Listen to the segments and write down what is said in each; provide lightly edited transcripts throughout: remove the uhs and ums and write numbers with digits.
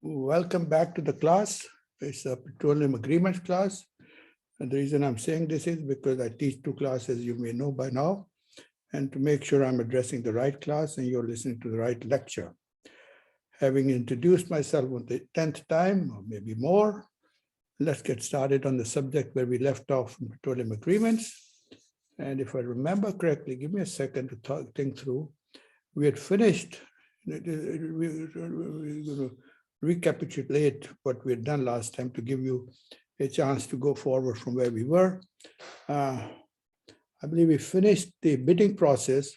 Welcome back to the class. It's a petroleum agreements class. And the reason I'm saying this is because I teach two classes, you may know by now, and to make sure I'm addressing the right class and you're listening to the right lecture. Having introduced myself for the 10th time, or maybe more, let's get started on the subject where we left off in petroleum agreements. And if I remember correctly, give me a second to think through. We had finished, recapitulate what we had done last time to give you a chance to go forward from where we were. I believe we finished the bidding process,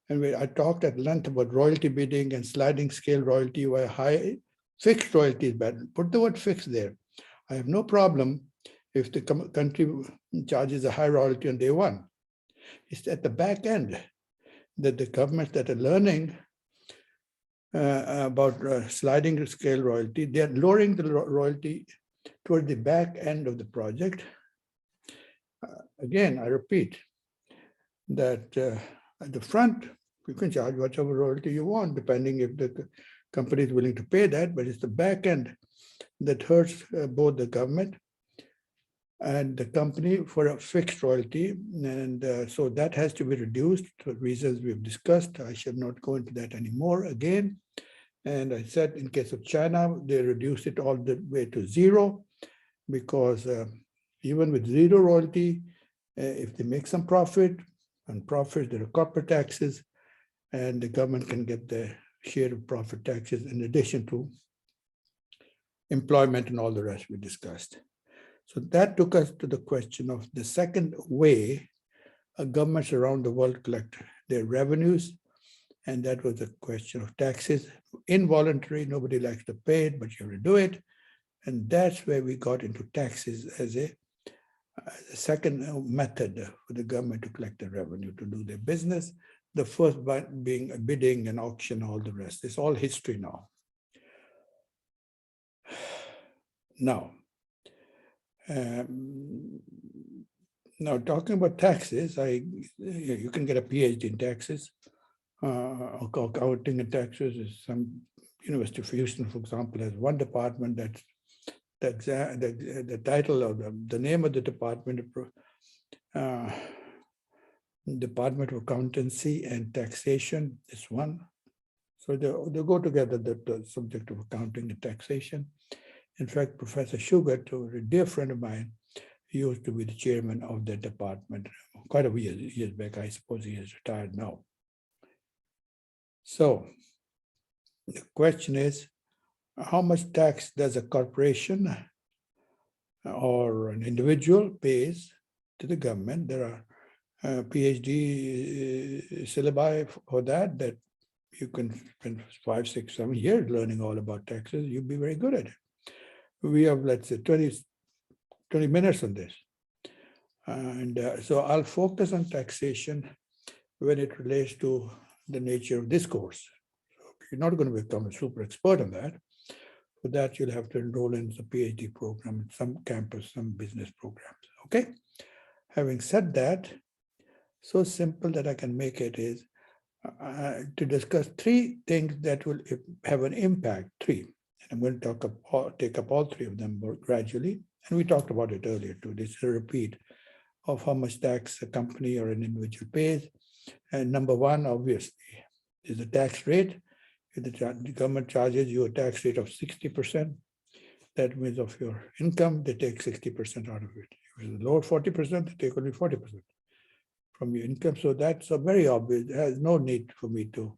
and I talked at length about royalty bidding and sliding scale royalty, where high fixed royalty is better. Put the word fixed there. I have no problem if the country charges a high royalty on day one. It's at the back end that the governments that are learning about sliding scale royalty, they're lowering the royalty toward the back end of the project. Again, I repeat that at the front, you can charge whatever royalty you want, depending if the company is willing to pay that, but it's the back end that hurts both the government and the company for a fixed royalty. And so that has to be reduced for reasons we've discussed. I shall not go into that anymore again. And I said in case of China, they reduced it all the way to zero, because even with zero royalty, if they make some profit, and profits, there are corporate taxes, and the government can get their share of profit taxes in addition to employment and all the rest we discussed. So that took us to the question of the second way governments around the world collect their revenues, and that was the question of taxes. Involuntary, nobody likes to pay it, but you have to do it. And that's where we got into taxes as a second method for the government to collect the revenue, to do their business. The first being a bidding and auction, all the rest. It's all history now. Now, talking about taxes, you can get a PhD in taxes. Accounting and taxes. Some University of Houston, for example, has one department that's the title of the name of the department, Department of Accountancy and Taxation is one. So they go together, the subject of accounting and taxation. In fact, Professor Sugar, a dear friend of mine, he used to be the chairman of that department quite a few years back. I suppose he is retired now. So the question is, how much tax does a corporation or an individual pays to the government? There are PhD syllabi for that you can spend 5, 6, 7 years learning all about taxes. You'll be very good at it. We have, let's say, 20 minutes on this. And so I'll focus on taxation when it relates to the nature of this course. So you're not going to become a super expert on that. For that, you'll have to enroll in the PhD program, some campus, some business programs, okay? Having said that, so simple that I can make it is to discuss 3 things that will have an impact, 3. And I'm going to take up all 3 of them gradually. And we talked about it earlier too. This is a repeat of how much tax a company or an individual pays. And number 1, obviously, is the tax rate. If the government charges you a tax rate of 60%, that means of your income, they take 60% out of it. If it's lower 40%, they take only 40% from your income. So that's a very obvious. There's no need for me to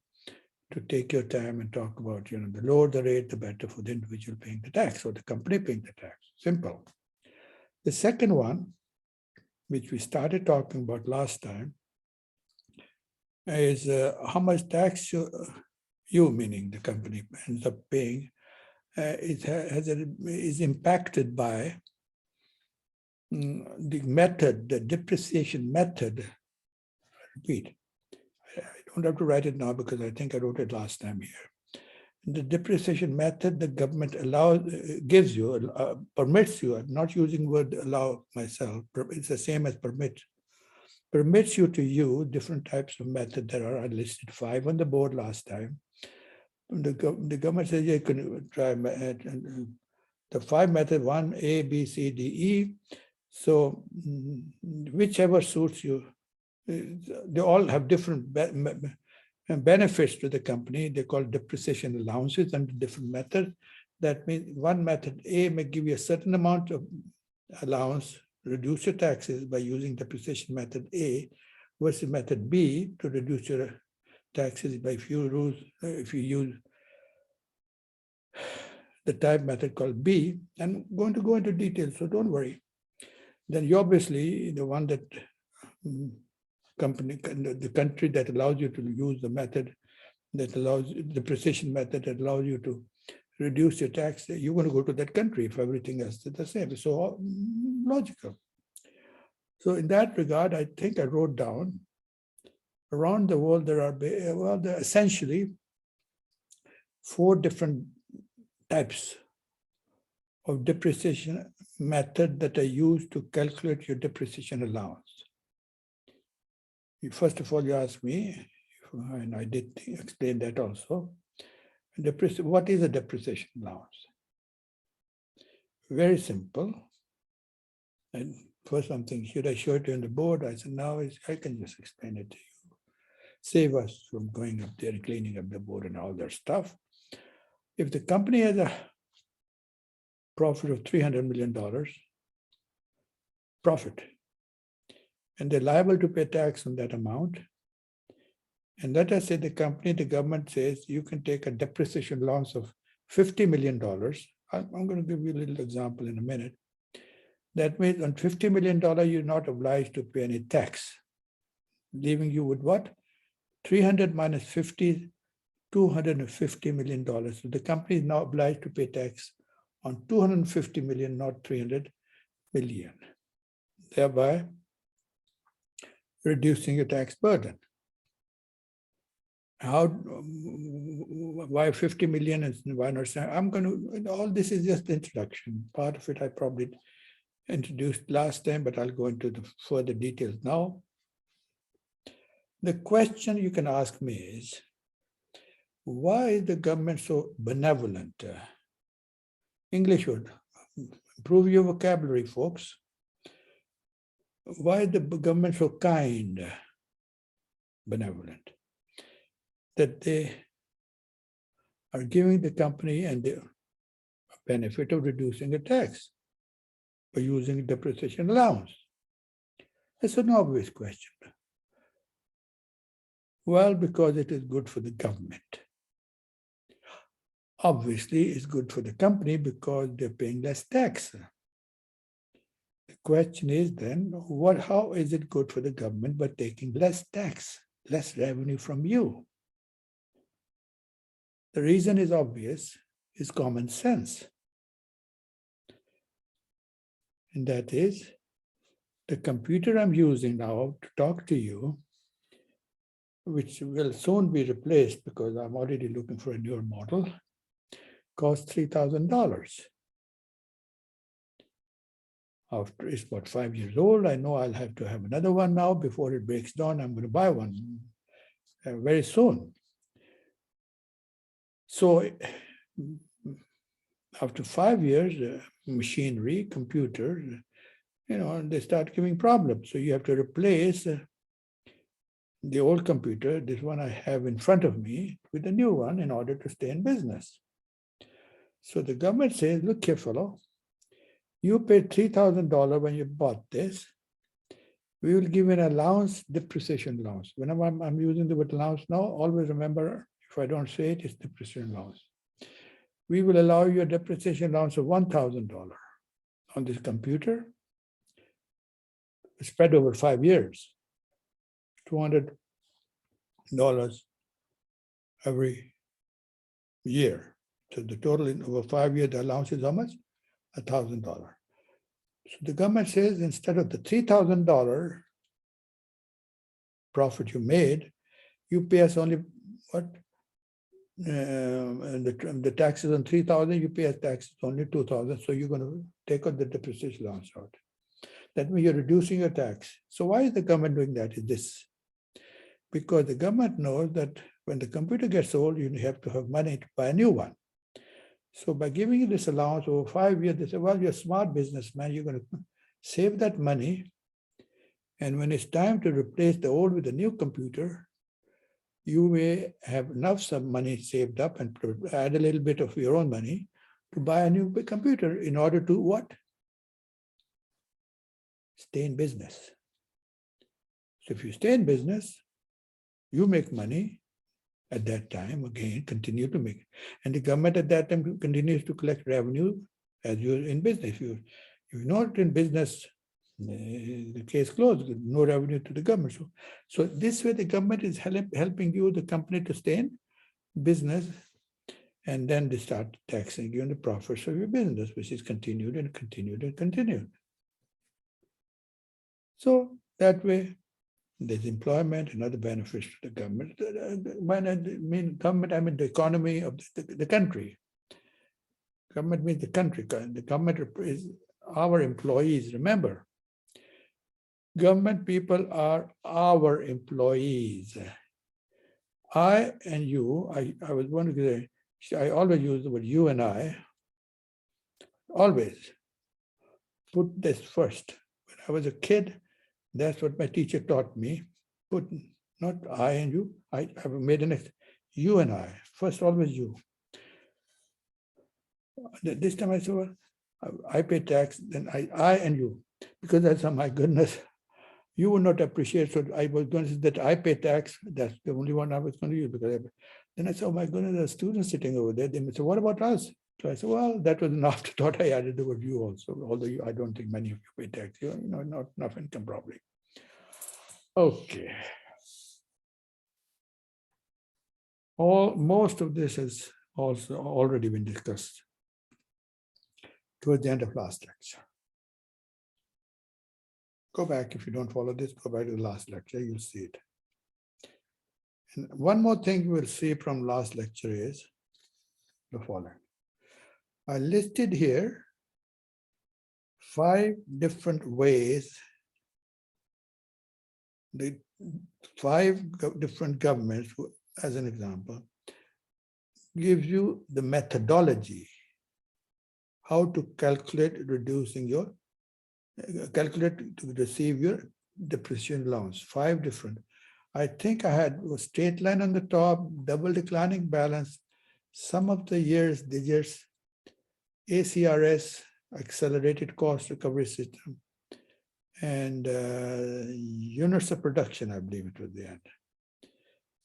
take your time and talk about, the lower the rate, the better for the individual paying the tax or the company paying the tax. Simple. The second one, which we started talking about last time, is how much tax you, meaning the company, ends up paying, is impacted by the method, the depreciation method. I repeat, I don't have to write it now because I think I wrote it last time here. The depreciation method the government gives you, permits you, I'm not using word allow myself, it's the same as permits you to use different types of method. There are, I listed 5 on the board last time. the government says you can try the 5 methods, 1, A, B, C, D, E. So whichever suits you, they all have different benefits to the company. They call depreciation allowances under different methods. That means one method A may give you a certain amount of allowance, reduce your taxes by using depreciation method A, versus method B to reduce your taxes by if you use the type method called B. I'm going to go into detail, so don't worry. Then you obviously, the one that the country that allows you to use the method that allows the precision method that allows you to reduce your tax, you're going to go to that country if everything else is the same. So logical. So in that regard, I think I wrote down around the world there are essentially 4 different types of depreciation method that are used to calculate your depreciation allowance. First of all, you ask me, and I did explain that also, what is a depreciation allowance? Very simple. And first I'm thinking, should I show it to you on the board? I said, no, I can just explain it to you. Save us from going up there and cleaning up the board and all that stuff. If the company has a profit of $300 million, profit, and they're liable to pay tax on that amount, and let us say the government says you can take a depreciation loss of $50 million. I'm going to give you a little example in a minute. That means on $50 million, you're not obliged to pay any tax, leaving you with what? 300 minus 50, $250 million. So the company is now obliged to pay tax on 250 million, not 300 million, thereby reducing your tax burden. Why 50 million and why not? All this is just the introduction. Part of it I probably introduced last time, but I'll go into the further details now. The question you can ask me is, why is the government so benevolent? English would improve your vocabulary, folks. Why is the government so kind, benevolent? That they are giving the company and the benefit of reducing the tax by using depreciation allowance. That's an obvious question. Well, because it is good for the government. Obviously, it's good for the company because they're paying less tax. The question is then, how is it good for the government by taking less tax, less revenue from you? The reason is obvious, is common sense. And that is, the computer I'm using now to talk to you, which will soon be replaced because I'm already looking for a newer model, costs $3,000. After it's about 5 years old, I know I'll have to have another one now before it breaks down. I'm going to buy one very soon. So after 5 years, machinery, computers, they start giving problems. So you have to replace the old computer, this one I have in front of me, with a new one in order to stay in business. So the government says, look here, fellow, you paid $3,000 when you bought this. We will give an allowance, depreciation allowance. Whenever I'm using the word allowance now, always remember, if I don't say it, it's depreciation allowance. We will allow you a depreciation allowance of $1,000 on this computer, spread over 5 years, $200 every year. So the total over 5 years, the allowance is how much? $1,000. So the government says instead of the $3,000 profit you made, you pay us only what? The taxes on 3,000, you pay us taxes only 2,000. So you're going to take out the depreciation allowance out. That means you're reducing your tax. So why is the government doing that? Is this? because the government knows that when the computer gets old, you have to have money to buy a new one. So by giving you this allowance over 5 years, they say, well, you're a smart businessman, you're going to save that money. And when it's time to replace the old with a new computer, you may have enough some money saved up and add a little bit of your own money to buy a new computer in order to what? Stay in business. So if you stay in business, you make money at that time, again, continue to make. And the government at that time continues to collect revenue as you're in business. If you're not in business, the case closed, no revenue to the government. So this way the government is helping you, the company, to stay in business, and then they start taxing you on the profits of your business, which is continued and continued and continued. So that way, there's employment and other benefits to the government. When I mean government, I mean the economy of the country. Government means the country. The government is our employees. Remember, government people are our employees. I and you, I was going to say, I always use the word you and I. Always put this first. When I was a kid, that's what my teacher taught me. Put not I and you. I have made an you and I. First, always you. This time I said, well, I pay tax, then I and you. Because I said, my goodness, you would not appreciate. So I was going to say that I pay tax. That's the only one I was going to use. Because then I said, oh my goodness, there are students sitting over there. They said, what about us? So I said, well, that was an afterthought. I added the word you also, although I don't think many of you pay tax. Not enough income probably. Okay. Most of this has also already been discussed towards the end of last lecture. Go back, if you don't follow this, go back to the last lecture, you'll see it. And one more thing you will see from last lecture is the following. I listed here 5 different ways, the 5 different governments, as an example, gives you the methodology, how to calculate calculate to receive your depreciation allowance. 5 different. I think I had a straight line on the top, double declining balance, sum of the years, digits, ACRS, accelerated cost recovery system, and units of production, I believe it was the end.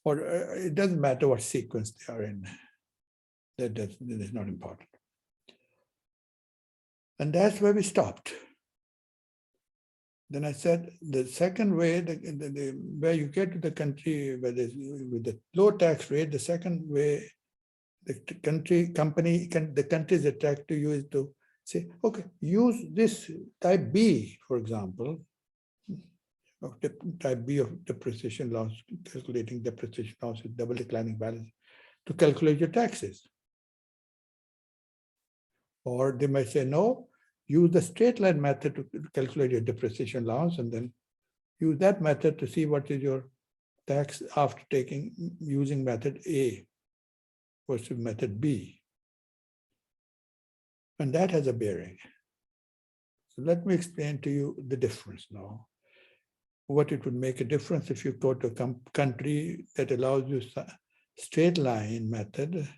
Or it doesn't matter what sequence they are in. That is not important. And that's where we stopped. Then I said the second way, where you get to the country with the low tax rate, the second way the countries attract to you is to say, okay, use this type B, for example, of type B of depreciation loss, calculating depreciation loss with double declining balance, to calculate your taxes. Or they might say, no, use the straight line method to calculate your depreciation allowance, and then use that method to see what is your tax after using method A versus method B. And that has a bearing. So let me explain to you the difference now. What it would make a difference if you go to a country that allows you straight line method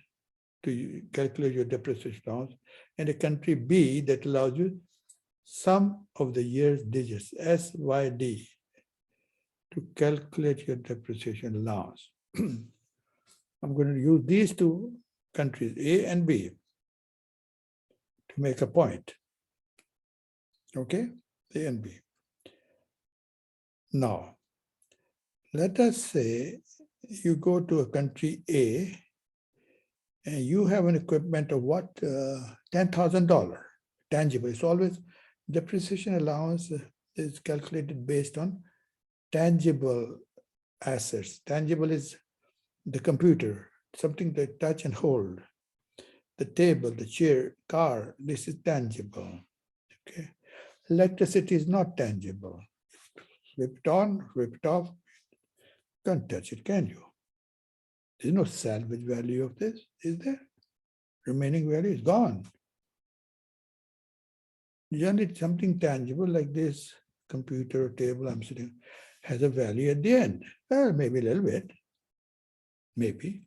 to calculate your depreciation allowance, and a country B that allows you sum of the year's digits, SYD, to calculate your depreciation allowance. I'm going to use these 2 countries, A and B, to make a point. Okay, A and B. Now, let us say you go to a country A and you have an equipment of what? $10,000, tangible. It's always depreciation allowance is calculated based on tangible assets. Tangible is the computer, something they touch and hold. The table, the chair, car, this is tangible. Okay. Electricity is not tangible. Flip it on, flip it off. Can't touch it, can you? There's no salvage value of this, is there? Remaining value is gone. Generally, something tangible like this computer or table I'm sitting has a value at the end. Well, maybe a little bit, maybe.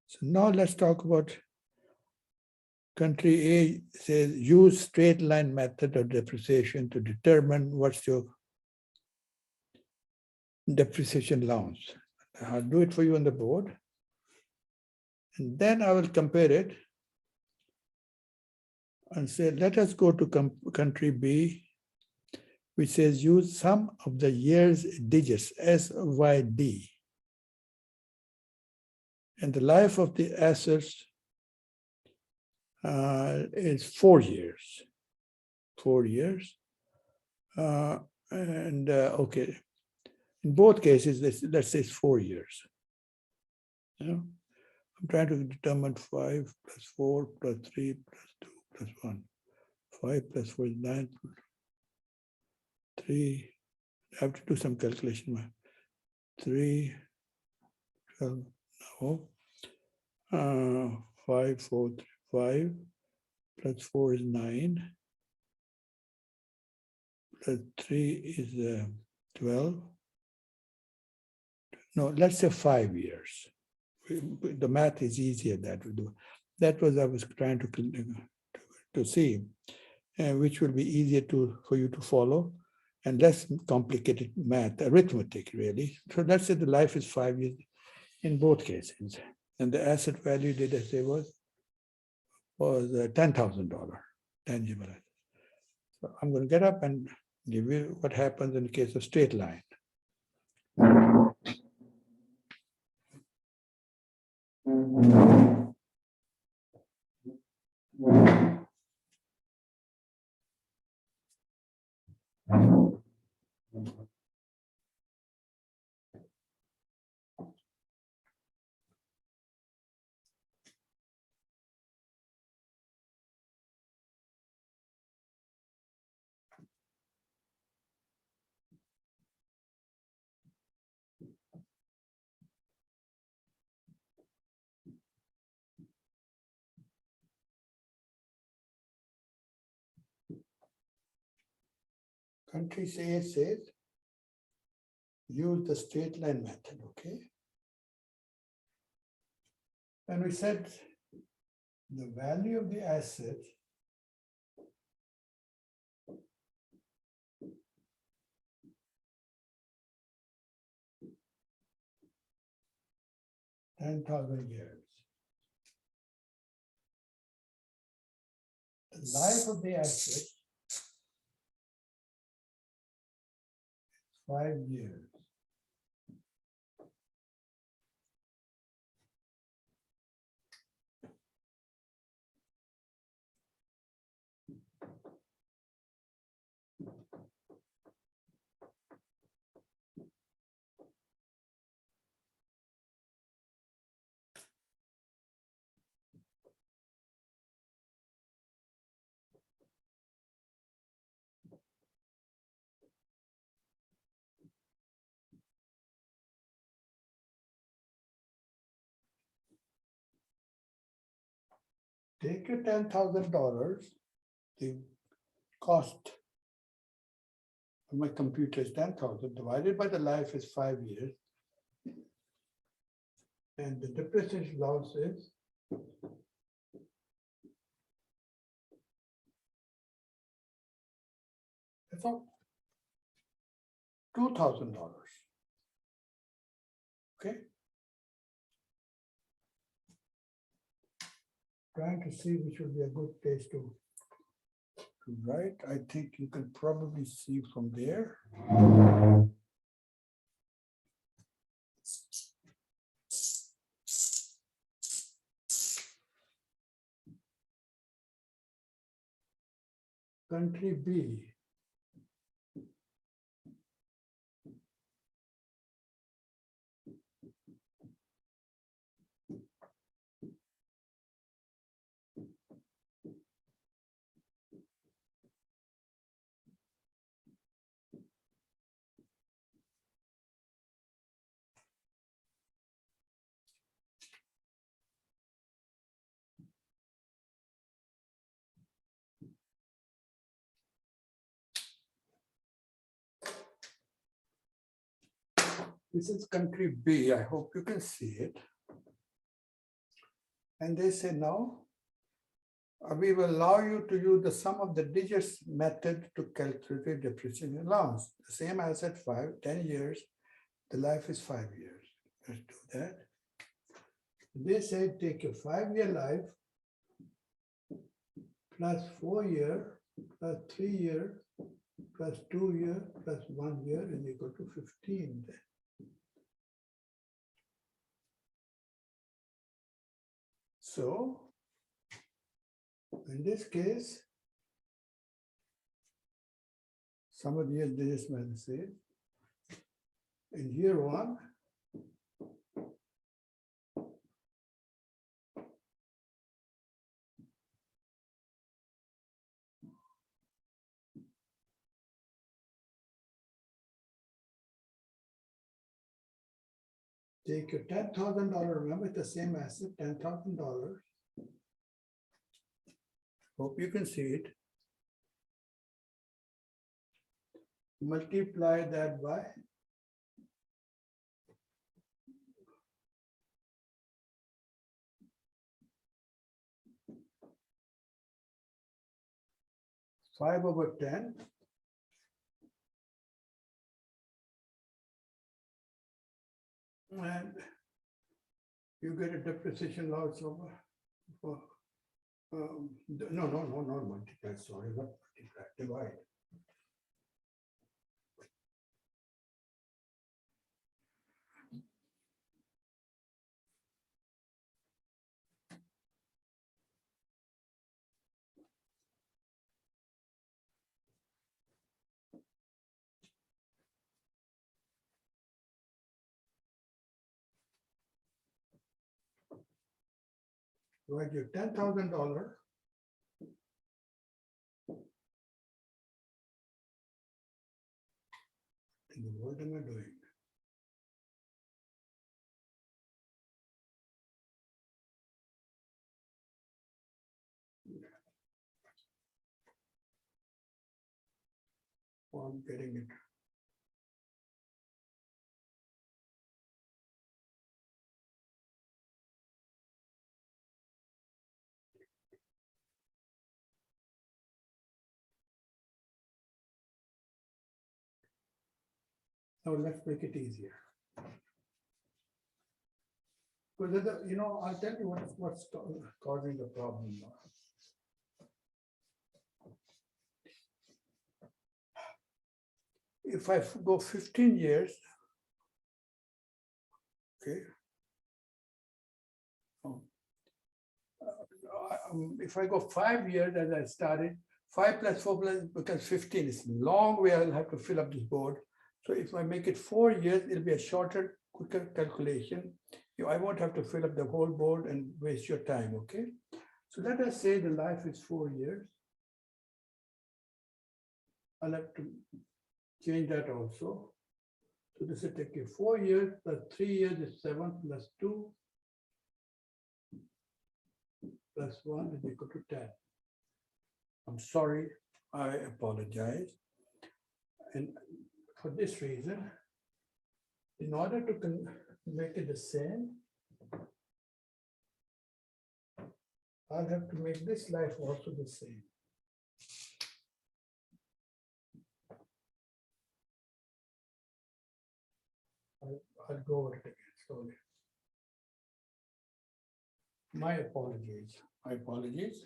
So now let's talk about country A. Says use straight line method of depreciation to determine what's your depreciation allowance. I'll do it for you on the board. And then I will compare it and say, let us go to country B, which says use sum of the year's digits, SYD. And the life of the assets is 4 years. 4 years. Okay, in both cases, let's say it's 4 years. You know, I'm trying to determine 5 plus 4 plus 3 plus 2 plus 1. 5 plus 4 is 9. 3, I have to do some calculation. 3, 12, no. 5, 4, 3, 5 plus 4 is 9. Plus 3 is 12. No, let's say 5 years. The math is easier that we do. That was I was trying to see, which will be easier for you to follow and less complicated math, arithmetic really. So let's say the life is 5 years in both cases. And the asset value, did I say, was $10,000 tangible asset. So I'm going to get up and give you what happens in the case of straight line. Country A says use the straight line method, okay? And we said the value of the asset $10,000 years. The life of the asset 5 years. Take your $10,000, the cost of my computer is 10,000, divided by the life is 5 years, and the depreciation loss is that's all, $2,000. Okay. Trying to see which would be a good place to write. I think you can probably see from there. Country B. This is country B. I hope you can see it. And they say, no, we will allow you to use the sum of the digits method to calculate depreciation allowance. The same asset 10 years, the life is 5 years. Let's do that. They say take a 5-year life plus 4 year plus 3 year plus 2 year plus 1 year is equal to 15. So in this case, some of the digits might say in year 1, take your $10,000, remember it's the same asset, $10,000. Hope you can see it. Multiply that by five over 10. And you get a depreciation loss of not multiply, sorry, not multiply, divide. Divide your $10,000 . What am I doing? Oh, I'm getting it. Now let's make it easier. Because I'll tell you what's causing the problem now. If I go 15 years, okay. If I go 5 years as I started, 5 plus 4 plus becomes 15. It's a long way I'll have to fill up this board. So if I make it 4 years, it'll be a shorter, quicker calculation. I won't have to fill up the whole board and waste your time, okay? So let us say the life is 4 years. I'll have to change that also. So this will take you 4 years plus 3 years is 7 plus 2 plus 1 is equal to 10. I'm sorry, I apologize. And for this reason, in order to make it the same, I'll have to make this life also the same. I'll go over it again slowly. My apologies.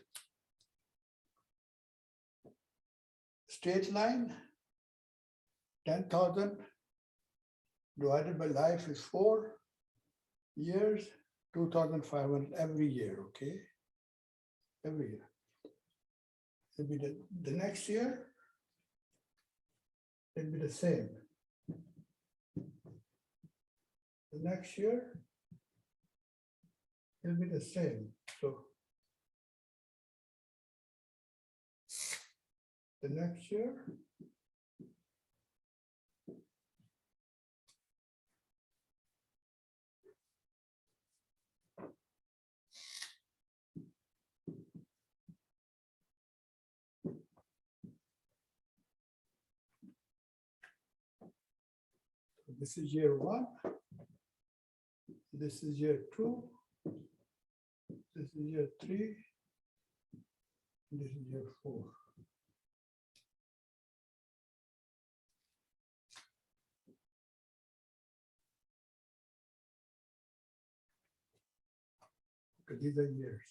Straight line, 10,000 divided by life is 4 years, 2,500 every year, okay? Every year. It'll be the next year, it'll be the same. The next year, it'll be the same. So the next year, This is year 1. This is year 2. This is year 3. This is year 4. Okay, these are years.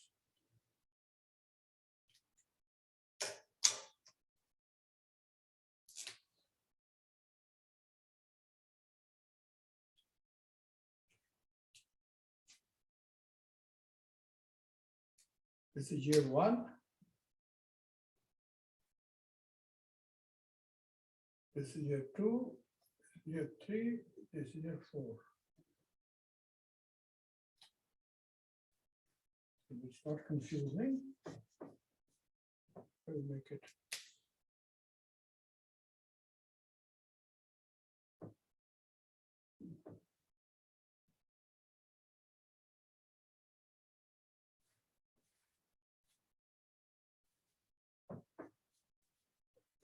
This is year 1. This is year 2, year 3, this is year 4. It's not confusing. I'll make it.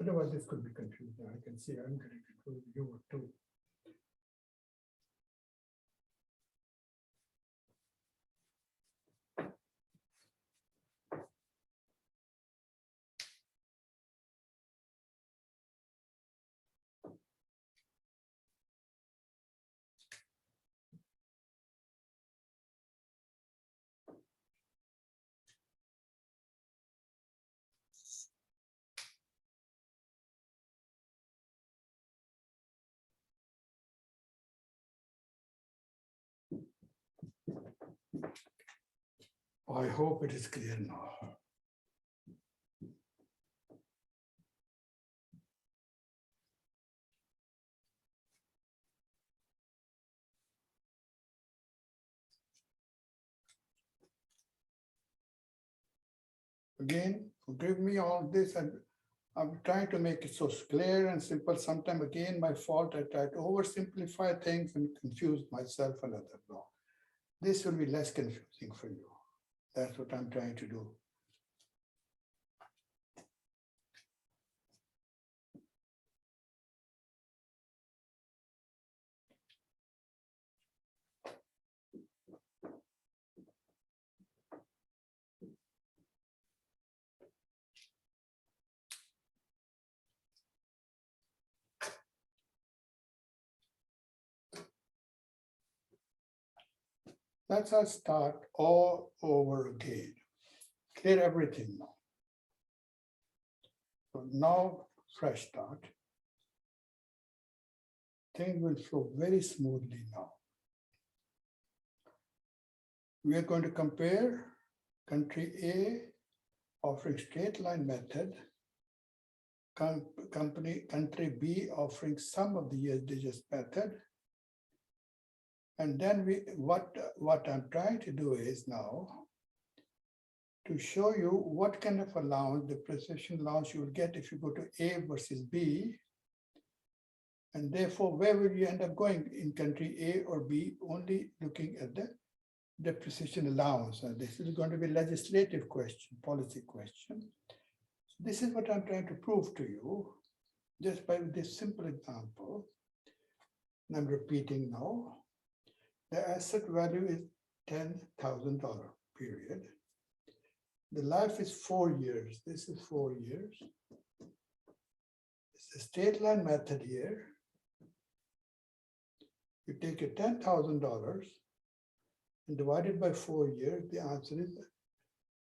Otherwise, this could be confusing. I can see I'm getting confused. You too. I hope it is clear now. Again, forgive me all this, and I'm trying to make it so clear and simple. Sometimes, again, my fault. I try to oversimplify things and confuse myself and others. No, this will be less confusing for you. That's what I'm trying to do. Let's us start all over again. Clear everything now. So now, fresh start. Things will flow very smoothly now. We are going to compare country A offering straight line method, country B offering sum of the years digits method. And then what I'm trying to do is now to show you what kind of allowance, depreciation allowance you will get if you go to A versus B. And therefore, where will you end up going in country A or B, only looking at the depreciation allowance. And this is going to be a legislative question, policy question. So this is what I'm trying to prove to you, just by this simple example. And I'm repeating now. The asset value is $10,000, period. The life is 4 years. This is 4 years. It's a straight line method here. You take your $10,000 and divide it by 4 years. The answer is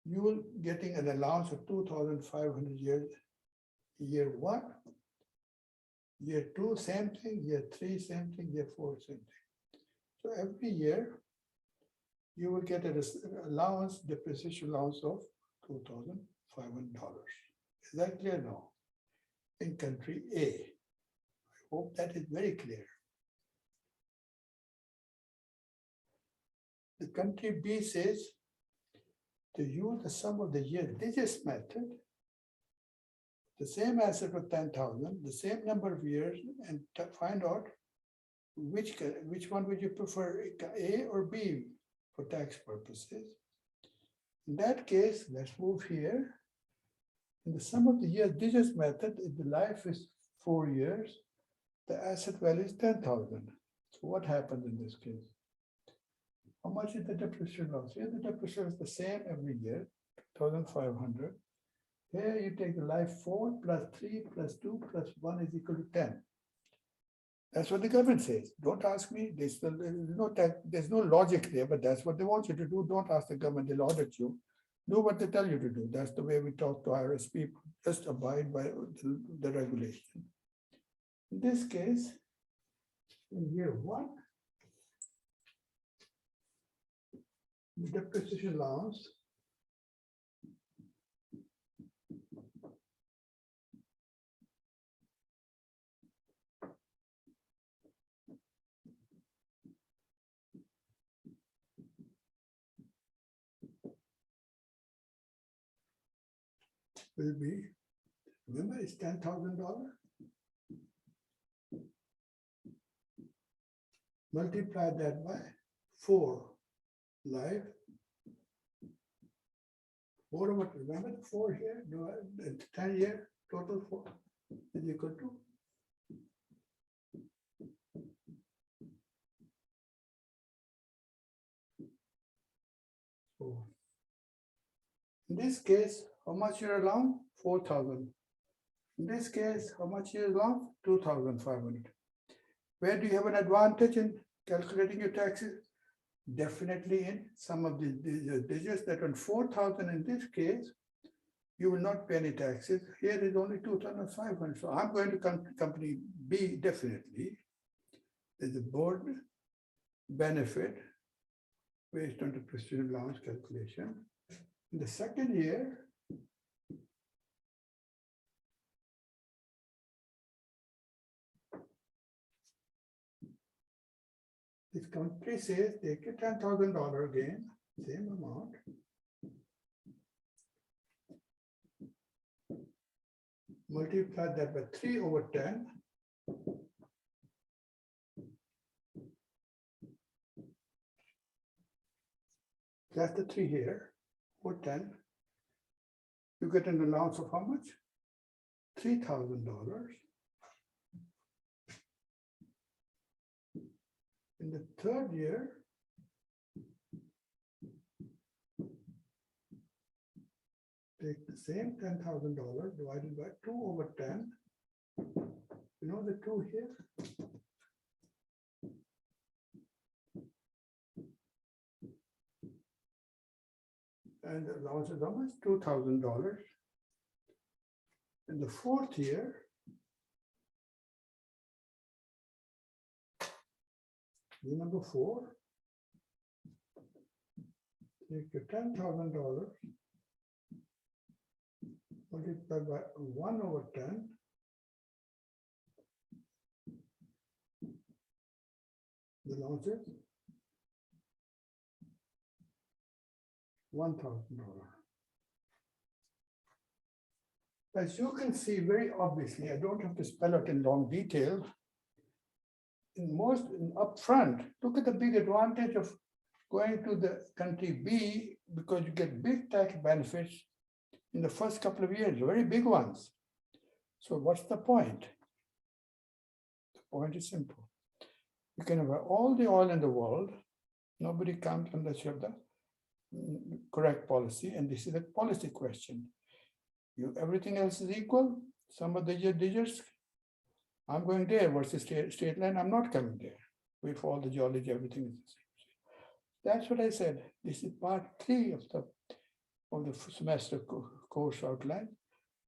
you will getting an allowance of 2,500 years. Year 1, year 2, same thing. Year 3, same thing. Year 4, same thing. So every year, you will get an allowance, depreciation allowance of $2,500. Is that clear now? In country A. I hope that is very clear. The country B says to use the sum of the year digits method, the same asset for 10,000, the same number of years, and to find out which one would you prefer, A or B, for tax purposes. In that case, let's move here. In the sum of the year digits method, if the life is 4 years, the asset value is 10,000. So what happens in this case? How much is the depreciation loss? Here the depreciation is the same every year, 1,500. Here you take the life 4 plus 3 plus 2 plus 1 is equal to 10. That's what the government says. Don't ask me. There's no logic there, but that's what they want you to do. Don't ask the government, they'll audit you. Do what they tell you to do. That's the way we talk to IRS people. Just abide by the regulation. In this case, in year 1, the depreciation allowance will be, remember, it's $10,000. Multiply that by 4 life. 4 over, remember the 4 here? No, the 10 year total 4 is equal to 4. In this case, how much you're allowed? 4,000. In this case, how much you're allowed? 2,500. Where do you have an advantage in calculating your taxes? Definitely in some of the digits that on 4,000 in this case, you will not pay any taxes. Here is only 2,500. So I'm going to company B definitely. There's a board benefit based on the depreciation allowance calculation. In the second year, this company says take a $10,000 again, same amount. Multiply that by 3 over 10. That's the 3 here, or 10. You get an allowance of how much? $3,000. In the third year, take the same $10,000 divided by 2 over 10. You know the 2 here? And the allowance is how much? $2,000. In the fourth year, the number 4, take your $10,000 multiplied by 1 over 10. The allowance is $1,000. As you can see very obviously, I don't have to spell it in long detail. Upfront, look at the big advantage of going to the country B, because you get big tax benefits in the first couple of years, very big ones. So what's the point? The point is simple. You can have all the oil in the world. Nobody comes unless you have the correct policy. And this is a policy question. Everything else is equal. Some of the digits, I'm going there versus state line, I'm not coming there. Wait for all the geology, everything is the same. That's what I said. This is part 3 of the semester course outline.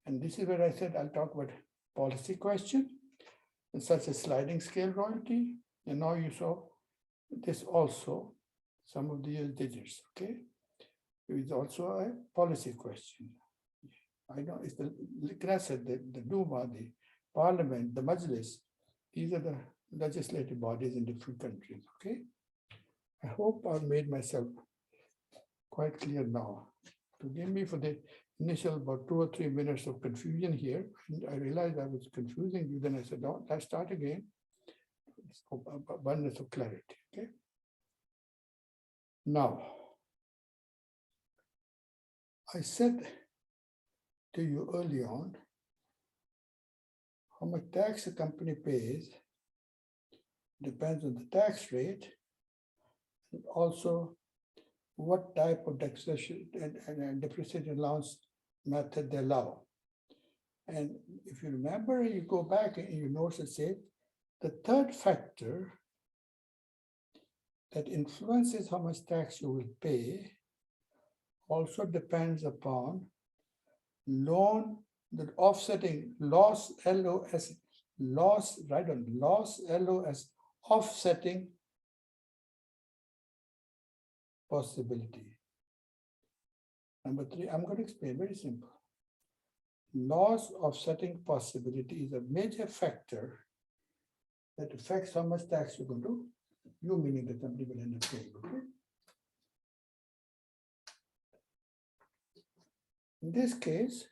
And this is where I said I'll talk about policy question, and such as sliding scale royalty. And now you saw this also, some of the digits, okay? There is also a policy question. I know it's the Knesset, the Duma, the Parliament, the Majlis. These are the legislative bodies in different countries, okay? I hope I've made myself quite clear now. Forgive me for the initial about 2 or 3 minutes of confusion here. And I realized I was confusing you. Then I said, no, let's start again. It's abundance of clarity, okay? Now, I said to you early on how much tax a company pays depends on the tax rate, and also what type of taxation and depreciation allowance method they allow. And if you remember, you go back in your notes and say, the third factor that influences how much tax you will pay also depends upon loan, the offsetting loss, LOS, loss, right on, loss, LOS, offsetting possibility. Number three, I'm going to explain, very simple. Loss offsetting possibility is a major factor that affects how much tax you're going to, you meaning the company will end up paying, okay? In this case,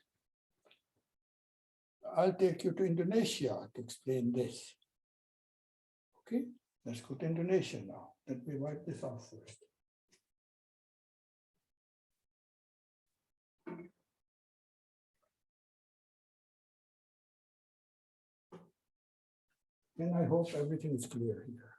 I'll take you to Indonesia to explain this. Okay, let's go to Indonesia now. Let me wipe this off first. And I hope everything is clear here.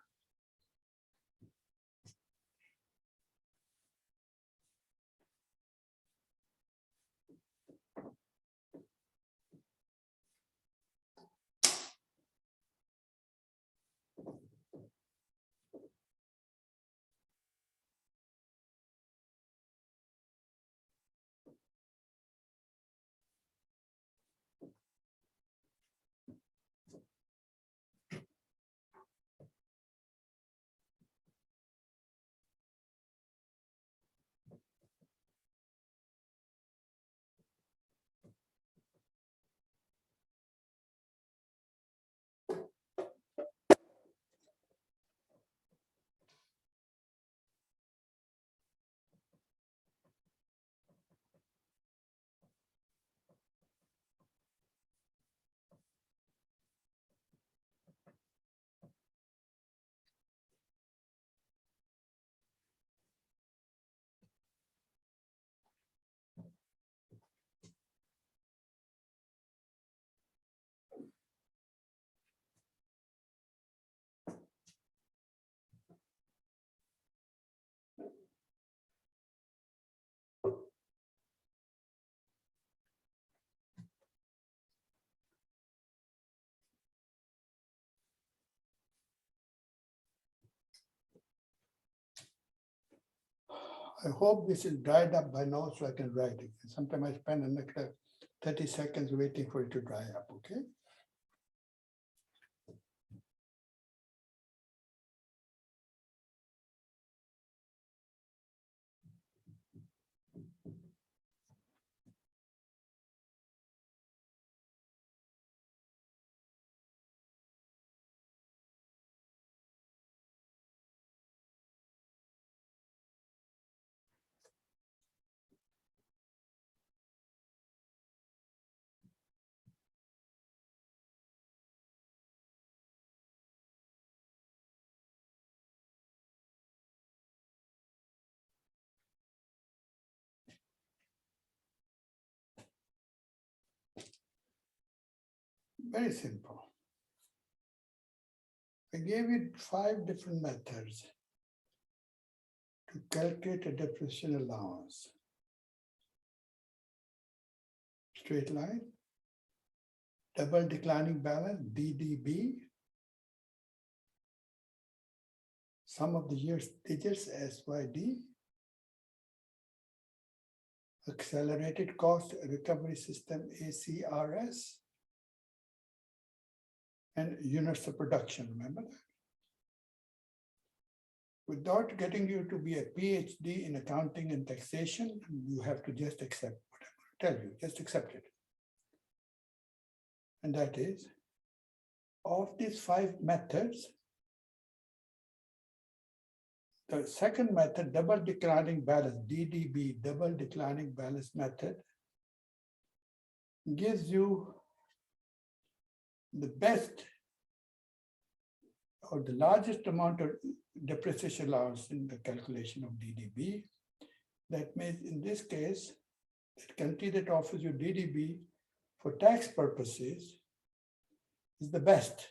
I hope this is dried up by now so I can write it. Sometimes I spend another 30 seconds waiting for it to dry up, okay? Very simple. I gave it 5 different methods to calculate a depreciation allowance. Straight line, double declining balance, DDB, sum of the year's digits, SYD, accelerated cost recovery system, ACRS, and units of production, remember that? Without getting you to be a PhD in accounting and taxation, you have to just accept what I'm going to tell you, just accept it. And that is, of these 5 methods, the second method, double declining balance, DDB, double declining balance method, gives you the best or the largest amount of depreciation allowance in the calculation of DDB. That means in this case, the country that offers you DDB for tax purposes is the best.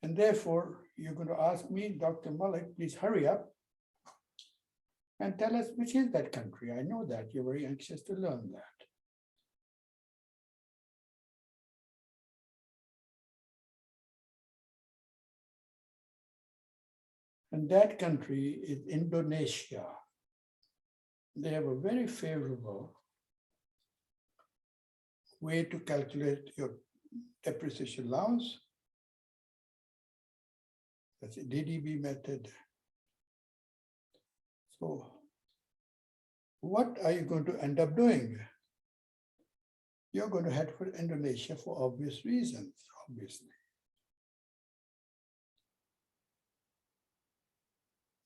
And therefore, you're going to ask me, Dr. Malik, please hurry up and tell us which is that country. I know that you're very anxious to learn that. And that country is Indonesia. They have a very favorable way to calculate your depreciation allowance. That's a DDB method. So what are you going to end up doing? You're going to head for Indonesia for obvious reasons, obviously.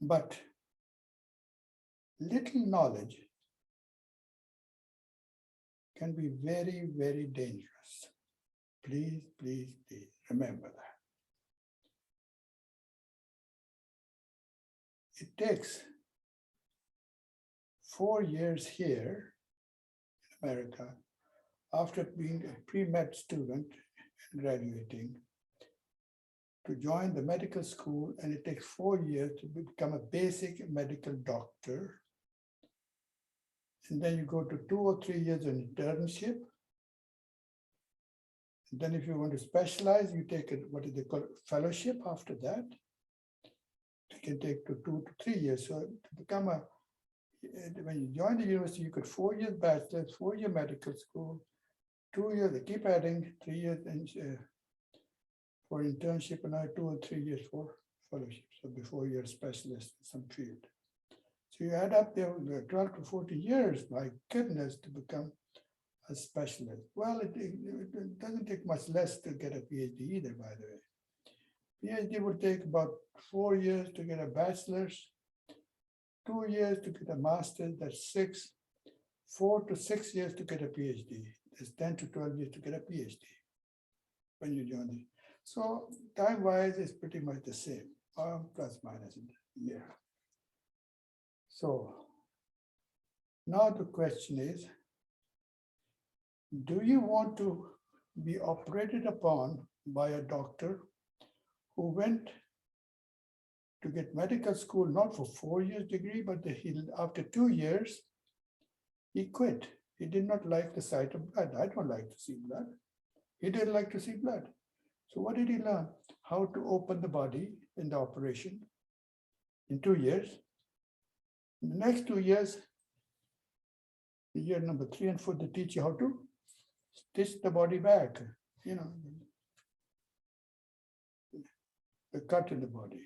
But little knowledge can be very, very dangerous. Please, please, please remember that. It takes 4 years here in America, after being a pre-med student and graduating, to join the medical school, and it takes 4 years to become a basic medical doctor. And then you go to 2 or 3 years of internship. And then if you want to specialize, you take what is they call fellowship after that. It can take to 2 to 3 years. So to become when you join the university, you got 4 years bachelor's, 4 year medical school, 2 years, they keep adding 3 years for internship, and now 2 or 3 years for fellowship. So before you're a specialist in some field. So you add up there 12 to 40 years, my goodness, to become a specialist. Well, it doesn't take much less to get a PhD either, by the way. PhD would take about 4 years to get a bachelor's, 2 years to get a master's, that's 6, 4 to 6 years to get a PhD. There's 10 to 12 years to get a PhD when you join it. So time-wise, it's pretty much the same, plus minus in a year. So now the question is, do you want to be operated upon by a doctor who went to get medical school, not for 4 years degree, but after 2 years, he quit. He did not like the sight of blood. I don't like to see blood. He didn't like to see blood. So what did he learn? How to open the body in the operation in 2 years. In the next 2 years, the year number 3 and 4, they teach you how to stitch the body back, you know, the cut in the body.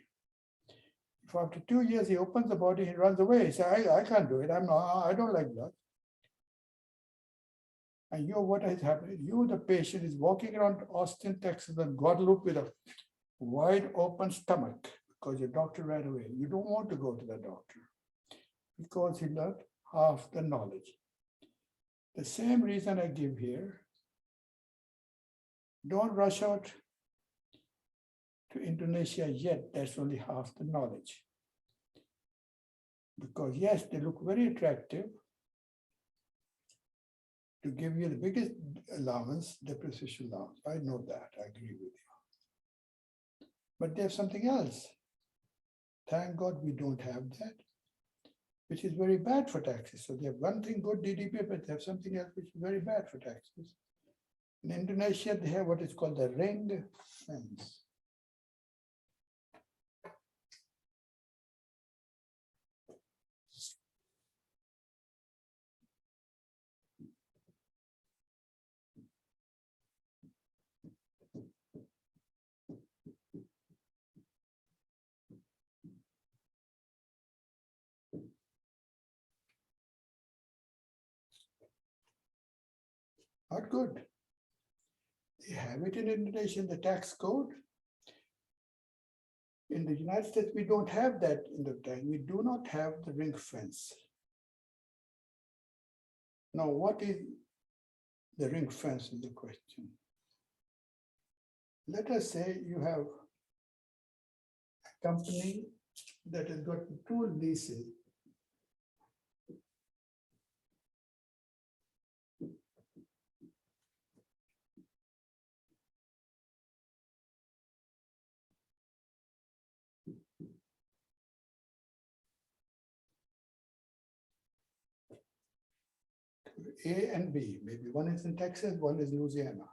If after 2 years he opens the body, he runs away. He says, I can't do it. I don't like blood. And what has happened? The patient, is walking around Austin, Texas, and Guadalupe with a wide open stomach because your doctor ran away. You don't want to go to the doctor because he learned half the knowledge. The same reason I give here. Don't rush out to Indonesia yet. That's only half the knowledge. Because yes, they look very attractive to give you the biggest allowance, depreciation allowance. I know that, I agree with you. But there's something else. Thank God we don't have that, which is very bad for taxes. So they have one thing good, DDP, but they have something else which is very bad for taxes. In Indonesia, they have what is called the ring fence. Not good. They have it in Indonesia in the tax code. In the United States, we don't have that in the tax. We do not have the ring fence. Now, what is the ring fence is the question. Let us say you have a company that has got 2 leases. A and B. Maybe one is in Texas, one is Louisiana.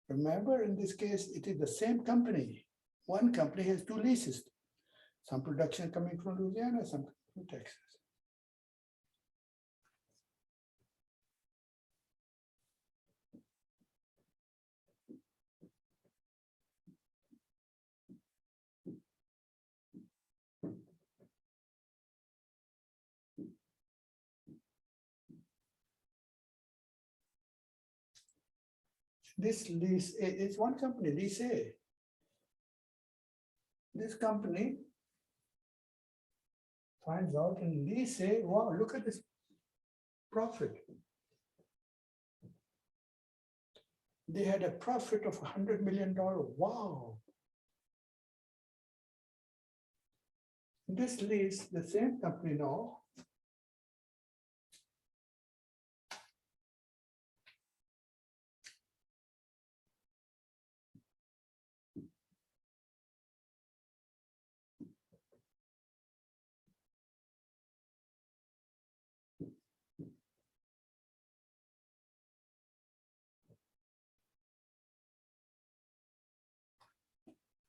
Remember, in this case, it is the same company. One company has two leases. Some production coming from Louisiana, some from Texas. This lease is one company, lease A. This company finds out in lease A, wow, look at this profit. They had a profit of $100 million. Wow. This lease, the same company now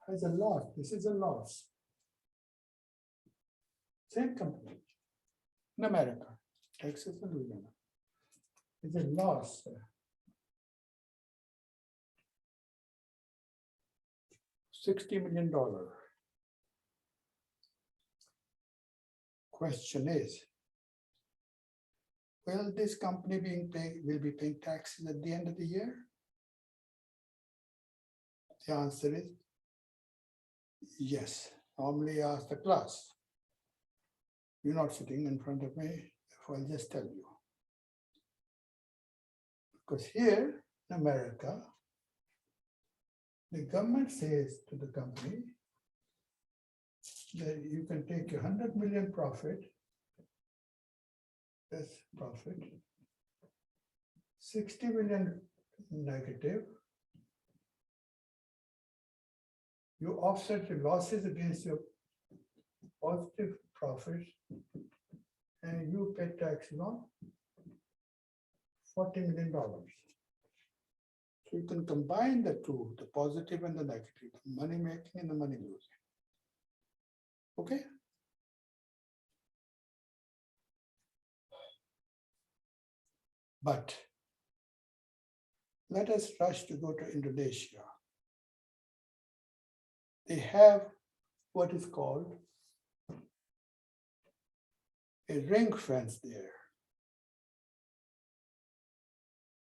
has a loss. This is a loss. Same company in America, Texas and Louisiana. It's a loss. $60 million. Question is, will this company will be paying taxes at the end of the year? The answer is yes. Normally ask the class. You're not sitting in front of me, so I'll just tell you. Because here in America, the government says to the company that you can take a 100 million profit, that's profit, 60 million negative. You offset the losses against your positive profits, and you pay taxes on $40 million. So you can combine the two, the positive and the negative, the money making and the money losing. Okay? But let us rush to go to Indonesia. They have what is called a ring fence there.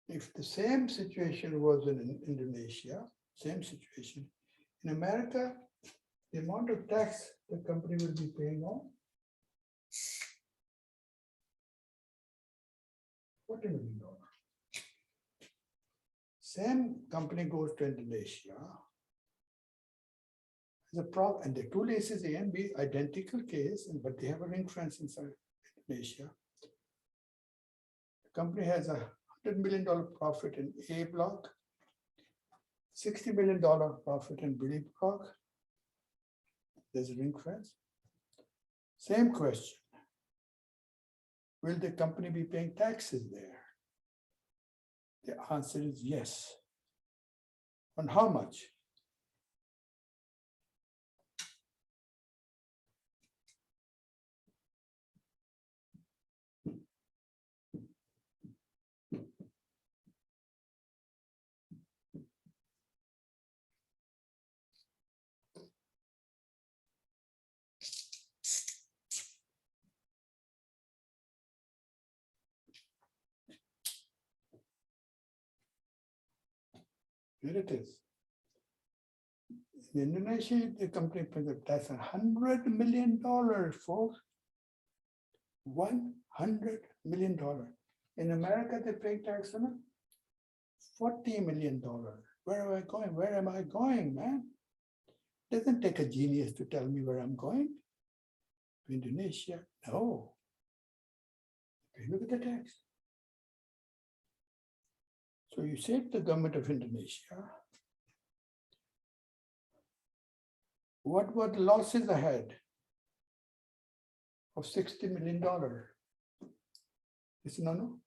If the same situation was in Indonesia, same situation, in America, the amount of tax the company will be paying on $40 million. Same company goes to Indonesia. And the two leases A and B, identical case, but they have a ring fence inside Indonesia. The company has a $100 million profit in A block, $60 million profit in B block. There's a ring fence. Same question. Will the company be paying taxes there? The answer is yes. On how much? Here it is. In Indonesia, the company pays a tax on $100 million, folks. $100 million. In America, they pay tax on $40 million. Where am I going? Where am I going, man? Doesn't take a genius to tell me where I'm going. Indonesia, no. Okay, look at the tax. So you say to the government of Indonesia, what were the losses ahead of $60 million? It's no.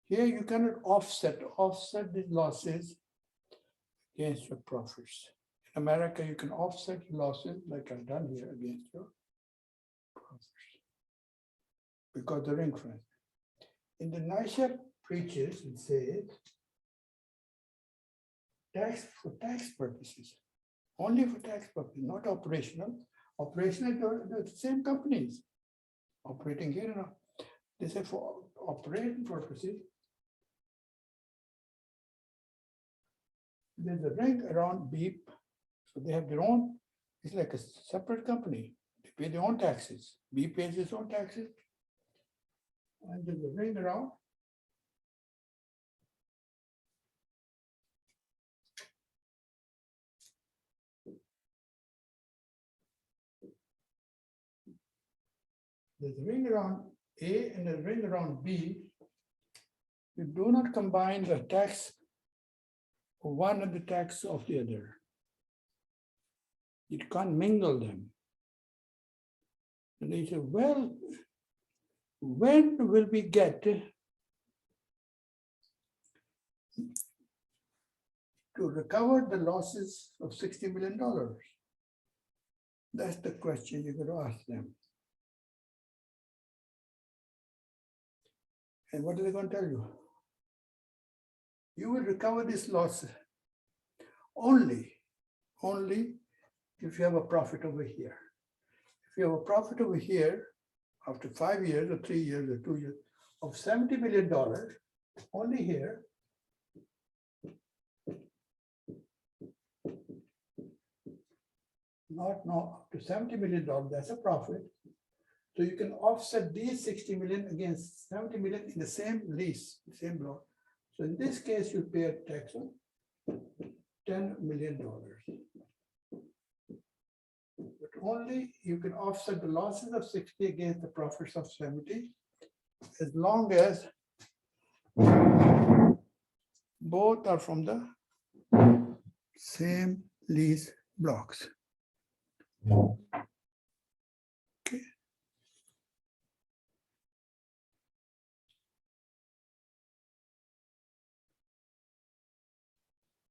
Here you cannot offset the losses against your profits. In America, you can offset losses like I've done here against your profits because the ring fence. In the NISHA preaches, it says tax for tax purposes, only for tax purposes, not operational. Operational, the same companies operating here. Now. They say for operating purposes, there's a ring around BEEP, so they have their own, it's like a separate company. They pay their own taxes. BEEP pays its own taxes. And there's a ring around. There's a ring around A and a ring around B. You do not combine the tax of one and the tax of the other. You can't mingle them. And they say, well, when will we get to recover the losses of $60 million? That's the question you're going to ask them. And what are they going to tell you? You will recover this loss only if you have a profit over here. If you have a profit over here, after 5 years or 3 years or 2 years, of $70 million, only here, not up to $70 million, that's a profit. So you can offset these 60 million against 70 million in the same lease, the same block. So in this case, you pay a tax of $10 million. But only you can offset the losses of 60 against the profits of 70, as long as both are from the same lease blocks. Okay.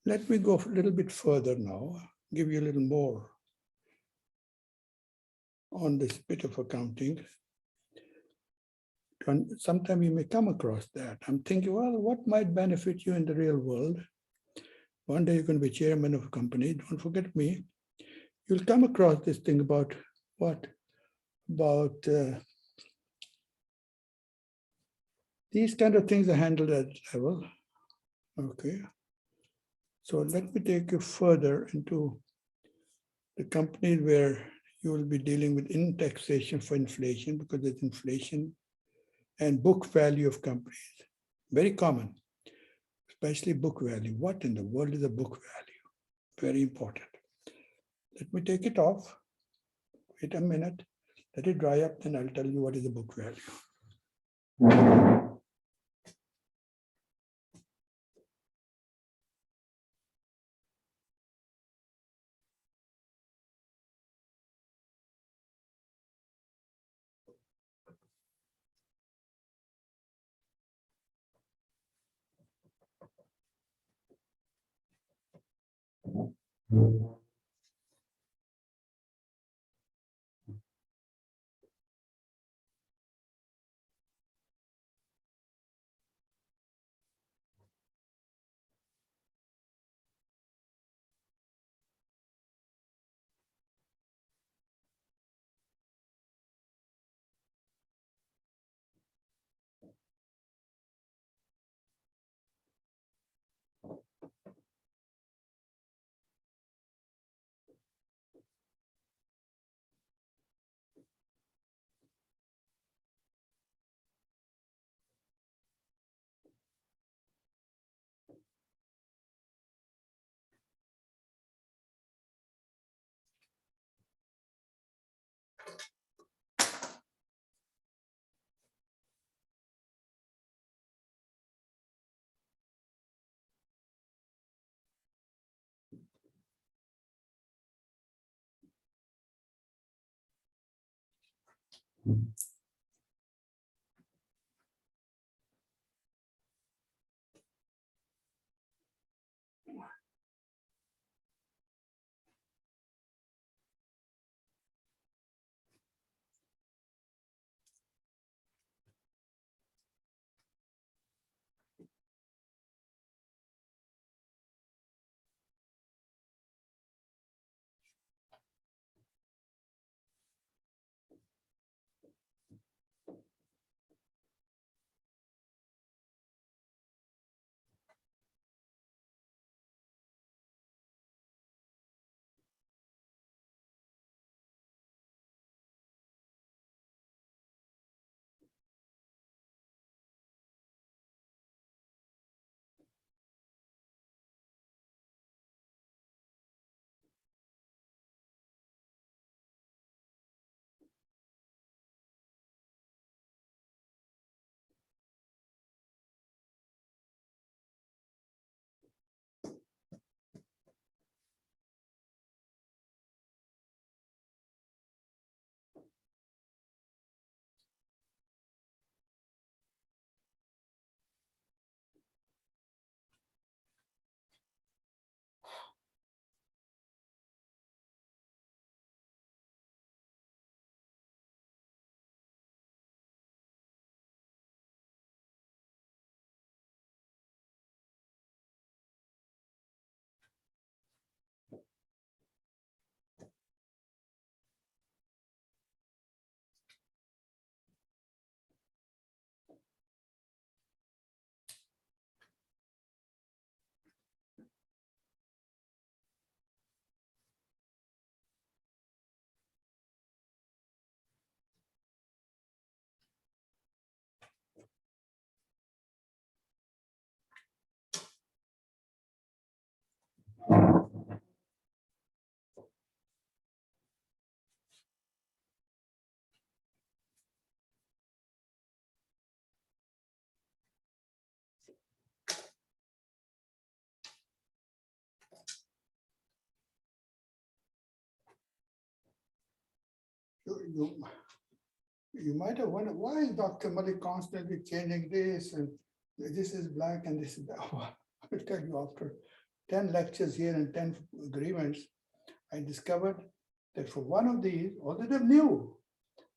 Let me go a little bit further now, give you a little more on this bit of accounting. Sometime you may come across that. I'm thinking, well, what might benefit you in the real world? One day you're going to be chairman of a company. Don't forget me. You'll come across this thing about what? About these kind of things are handled at level. Okay. So let me take you further into the companies where you will be dealing with indexation for inflation, because there's inflation and book value of companies. Very common, especially book value. What in the world is a book value? Very important. Let me take it off. Wait a minute. Let it dry up, then I'll tell you what is a book value. You might have wondered, why is Dr. Malik constantly changing this and this is black and this is black? I'll tell you, after 10 lectures here and 10 agreements, I discovered that for one of these, although they're new,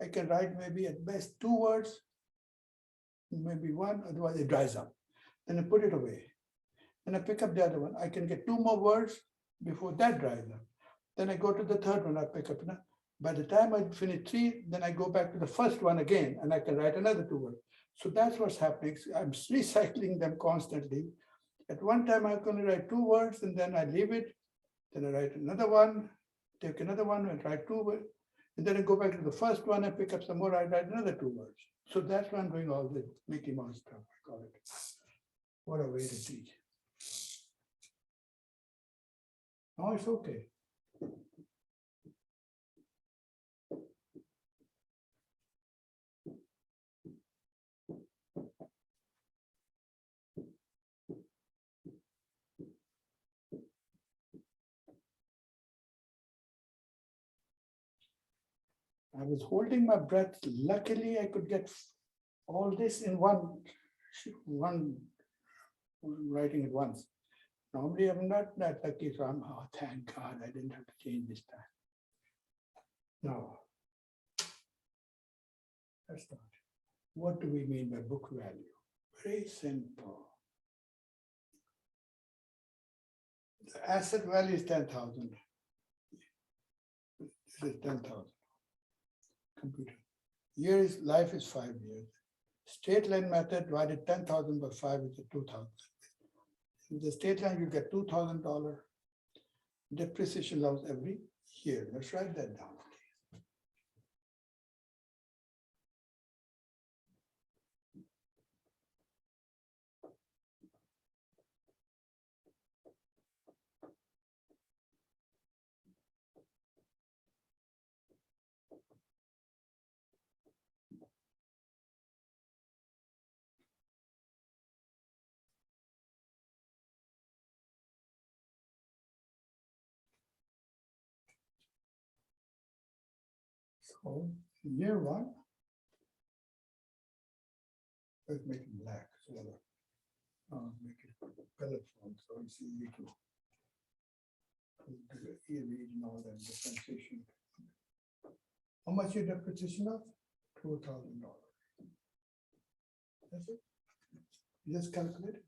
I can write maybe at best 2 words, maybe 1, otherwise it dries up. Then I put it away. Then I pick up the other one. I can get 2 more words before that dries up. Then I go to the third one, I pick up. By the time I finish 3, then I go back to the first one again, and I can write another 2 words. So that's what's happening. I'm recycling them constantly. At one time, I'm going to write 2 words, and then I leave it. Then I write another one, take another one, and write 2 words. And then I go back to the first one, I pick up some more, I write another 2 words. So that's why I'm doing all the Mickey Mouse stuff, I call it. What a way to teach. Oh, it's okay. I was holding my breath. Luckily, I could get all this in one writing at once. Normally, I'm not that lucky, so I'm, oh, thank God, I didn't have to change this time. Now, let's start. What do we mean by book value? Very simple. The asset value is 10,000. This is 10,000. Computer. Life is 5 years. Straight line method divided 10,000 by 5 is 2,000. In the straight line, you get $2,000 depreciation loss every year. Let's write that down. So year 1, let's make it black. So make it color font so it's easy to read and all that differentiation. How much your depreciation of? $2,000. That's it. Just calculate it.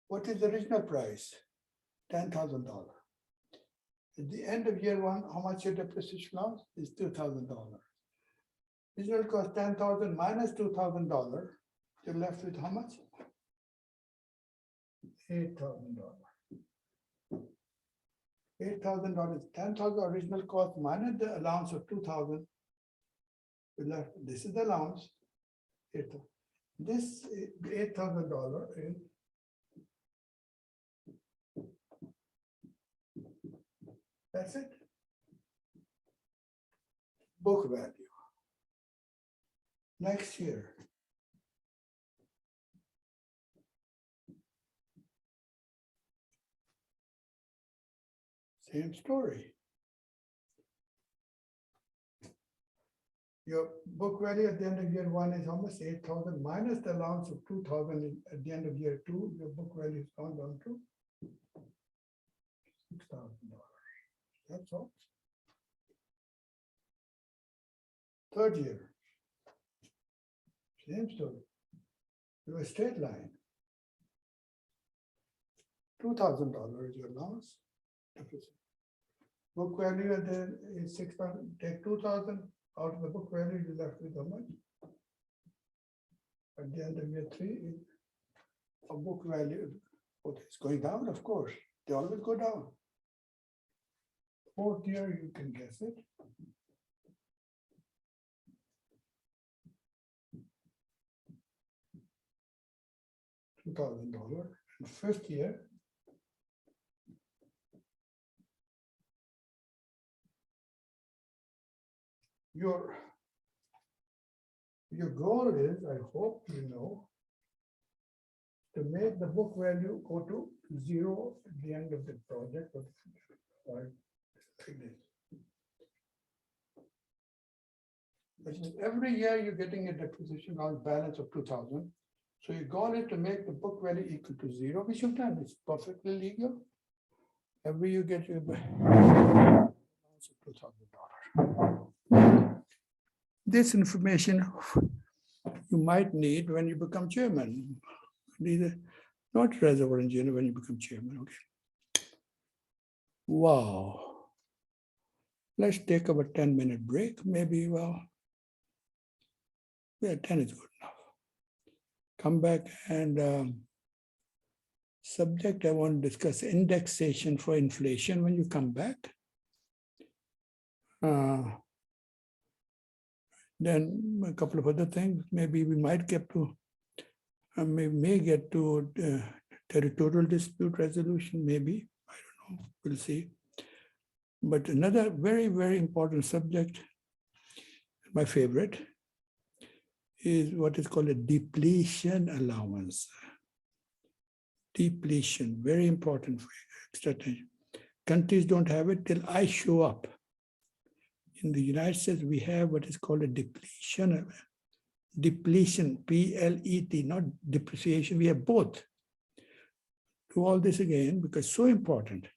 What is the original price? $10,000. At the end of year 1, how much your depreciation loss is $2,000. Original cost $10,000 minus $2,000. You're left with how much? $8,000. $8,000. 10,000 original cost minus the allowance of 2,000. Left. This is the allowance. This $8,000 is that's it. Book value. Next year. Same story. Your book value at the end of year 1 is how much? 8,000 minus the allowance of 2,000 at the end of year 2. Your book value is gone down to $6,000. That's all. Third year. Same story. You have a straight line. $2,000 is your allowance. Book value at the is 6,000. Take 2,000 out of the book value, you're left with how much? At the end of year 3, a book value. Okay, it's going down, of course. They always go down. Fourth year, you can guess it. $2,000. And fifth year, your goal is, I hope you know, to make the book value go to 0 at the end of the project. Like this. Which is every year you're getting a depreciation on balance of 2,000. So your goal is to make the book value equal to zero, which you've done. It's perfectly legal. Every you get your balance of $2,000. This information you might need when you become chairman. Neither, not reservoir engineer when you become chairman. Okay. Wow. Let's take about 10-minute break. Maybe, well, yeah, 10 is good enough. Come back and subject I want to discuss indexation for inflation when you come back. Then a couple of other things. Maybe we might get to, may get to territorial dispute resolution, maybe. I don't know. We'll see. But another very, very important subject, my favorite, is what is called a depletion allowance. Depletion, very important for extra attention. Countries don't have it till I show up. In the United States, we have what is called a depletion, P-L-E-T, not depreciation. We have both. Do all this again because it's so important.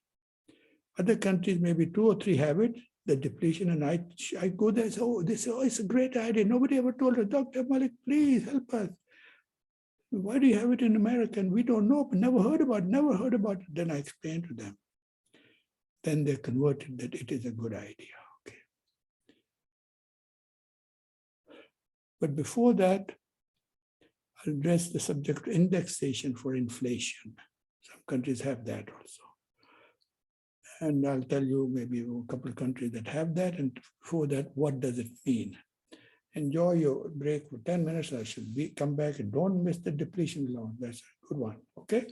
Other countries, maybe 2 or 3 have it, the depletion, and I go there and say, oh, this it's a great idea. Nobody ever told us, Dr. Malik, please help us. Why do you have it in America? And we don't know, never heard about it. Then I explained to them. Then they converted that it is a good idea. Okay. But before that, I'll address the subject of indexation for inflation. Some countries have that also. And I'll tell you maybe a couple of countries that have that. And before that, what does it mean? Enjoy your break for 10 minutes. I should come back and don't miss the depletion allowance. That's a good one. Okay.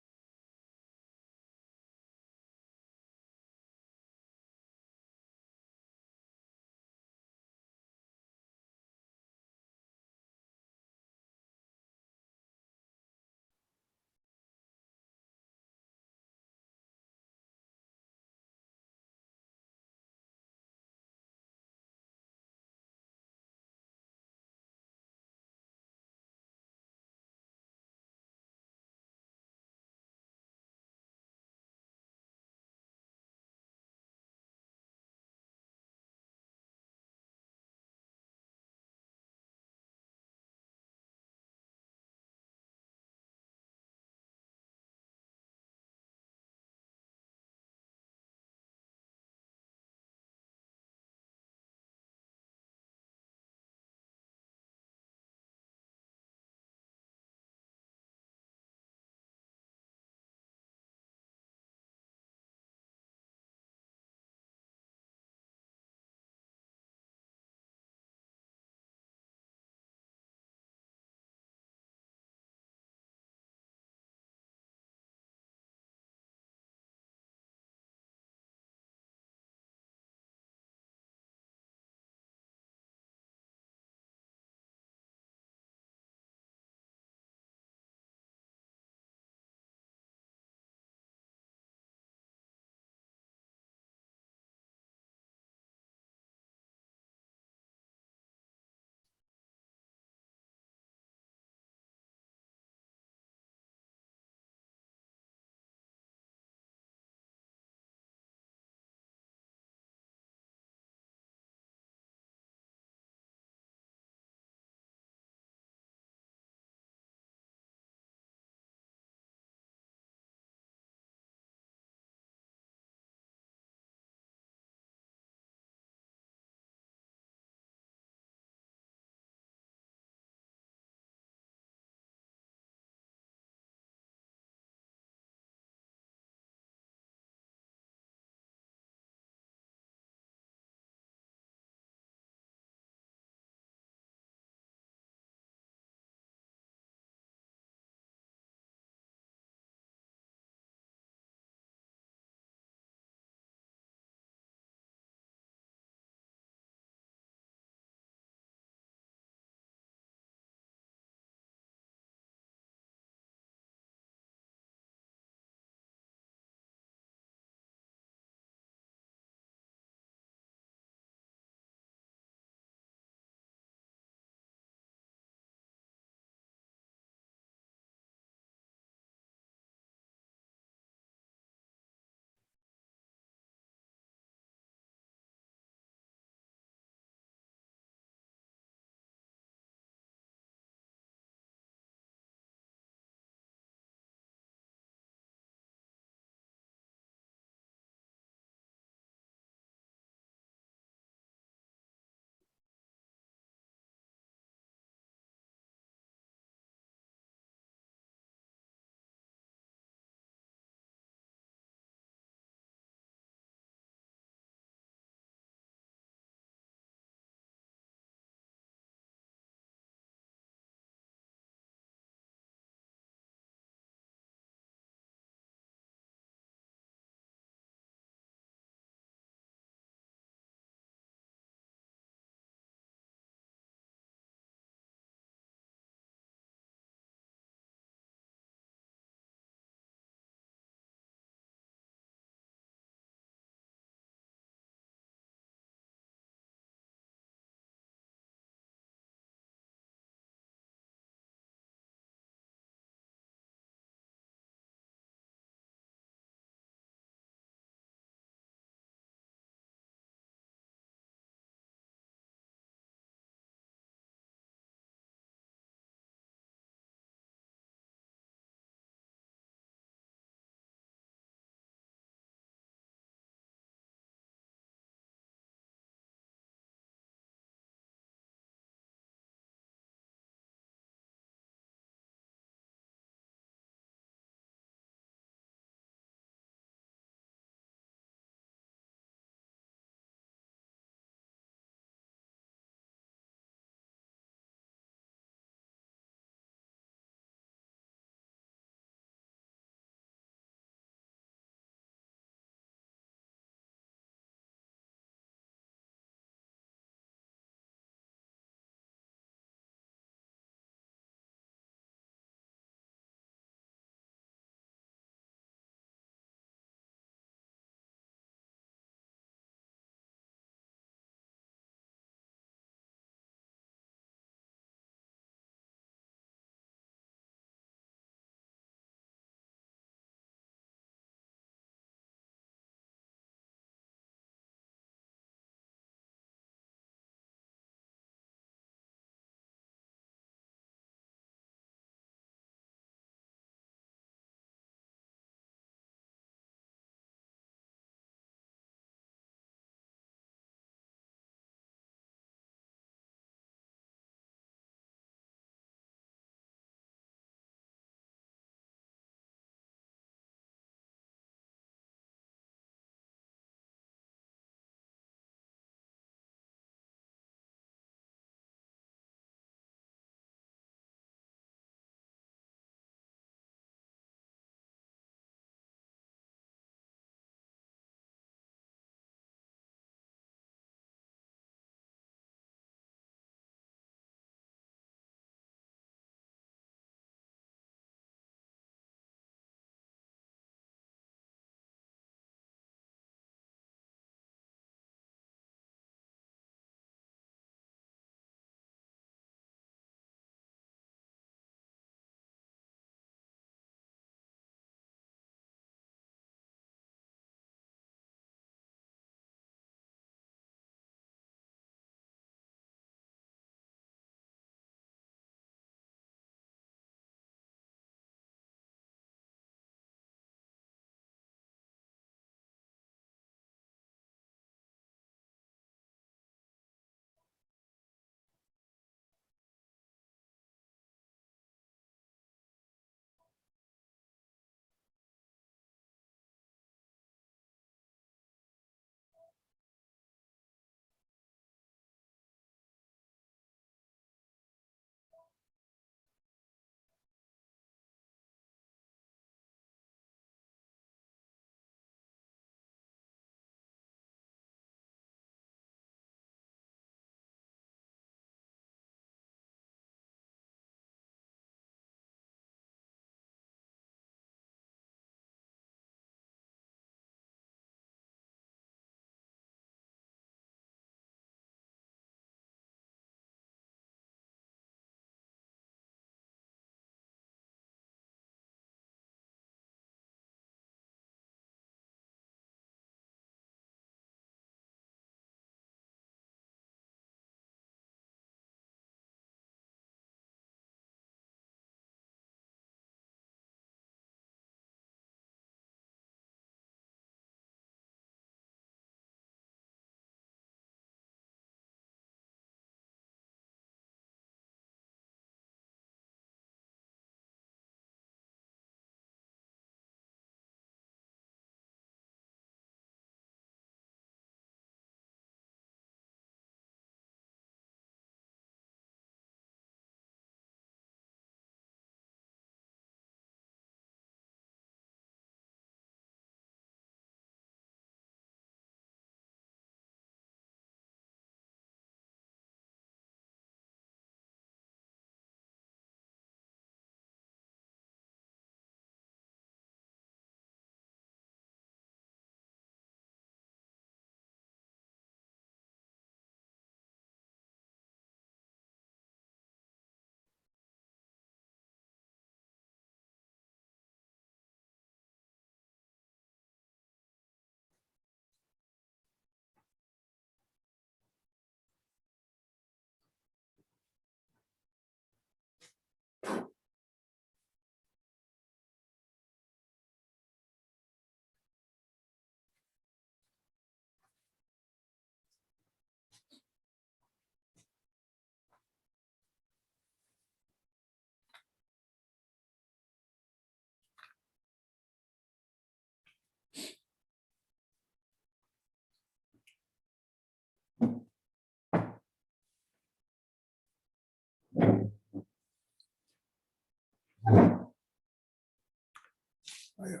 I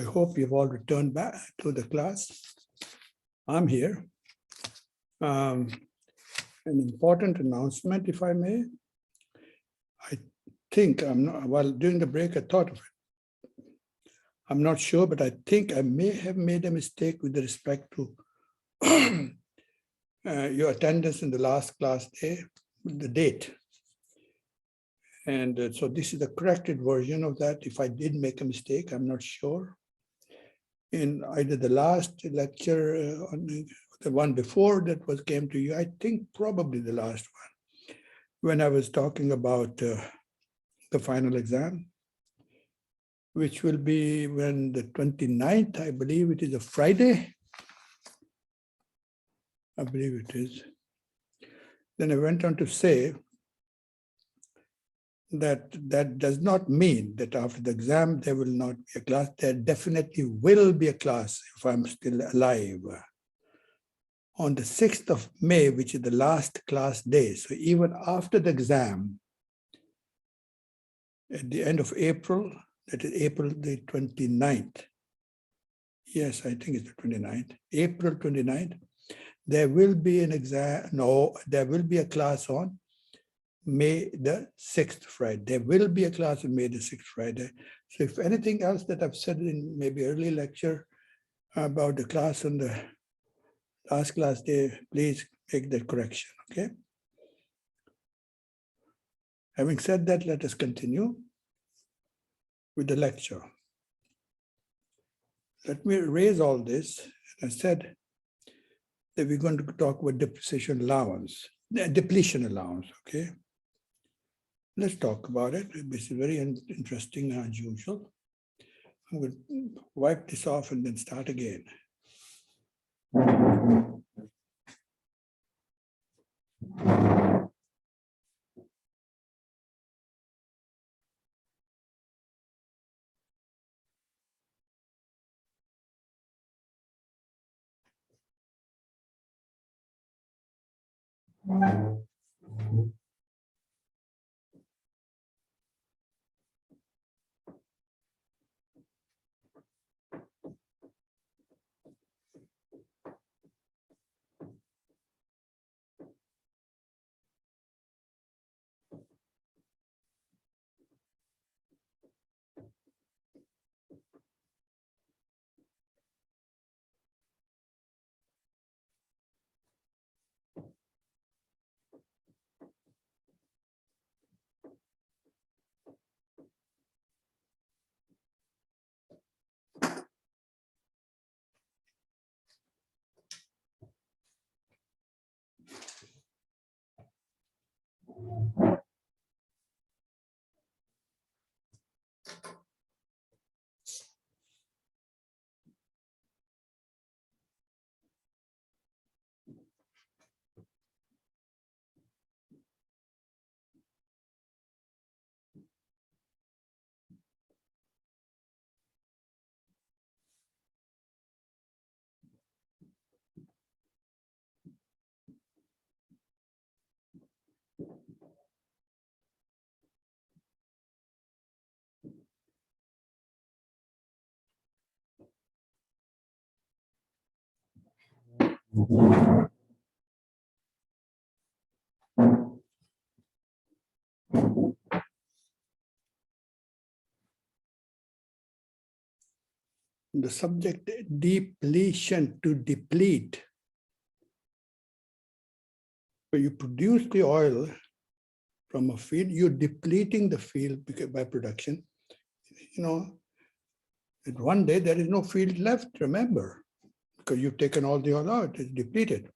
hope you've all returned back to the class. I'm here. An important announcement, if I may. I think while during the break, I thought of it. I'm not sure, but I think I may have made a mistake with respect to your attendance in the last class day, the date. And so this is the corrected version of that. If I did make a mistake, I'm not sure. In either the last lecture on the one before that came to you, I think probably the last one, when I was talking about the final exam, which will be when the 29th, I believe it is a Friday. I believe it is. Then I went on to say that does not mean that after the exam there will not be a class. There definitely will be a class if I'm still alive. On the 6th of May, which is the last class day. So even after the exam, at the end of April, that is April the 29th. Yes, I think it's the 29th. April 29th, there will be an exam. No, there will be a class on May the 6th Friday. There will be a class on May the 6th Friday. So if anything else that I've said in maybe early lecture about the class on the last class day, please make that correction, okay? Having said that, let us continue with the lecture. Let me erase all this. I said that we're going to talk about depreciation allowance, depletion allowance, okay? Let's talk about it. This is very interesting as usual. I'm going to wipe this off and then start again. The subject, depletion, to deplete. So you produce the oil from a field, you're depleting the field by production. You know, and one day there is no field left, remember, because you've taken all the oil out, it's depleted,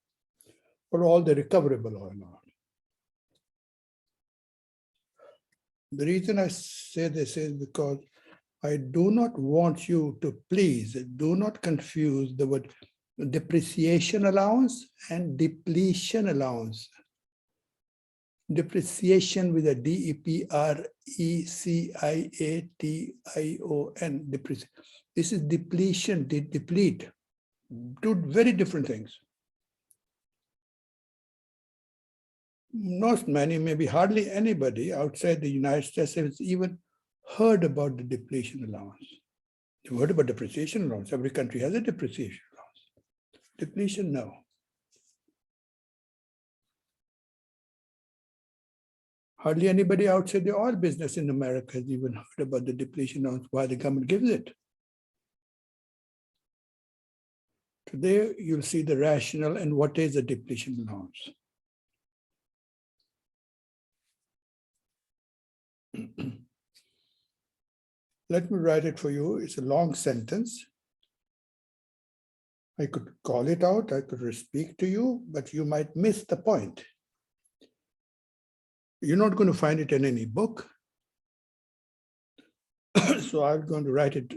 or all the recoverable oil out. The reason I say this is because I do not want you to, please do not confuse the word depreciation allowance and depletion allowance. Depreciation with a D-E-P-R-E-C-I-A-T-I-O-N. This is depletion, deplete. Two very different things. Not many, maybe hardly anybody outside the United States is even heard about the depletion allowance. You've heard about depreciation allowance. Every country has a depreciation allowance. Depletion, no. Hardly anybody outside the oil business in America has even heard about the depletion allowance, why the government gives it. Today, you'll see the rationale and what is a depletion allowance. Let me write it for you. It's a long sentence. I could call it out, I could speak to you, but you might miss the point. You're not going to find it in any book. So I'm going to write it.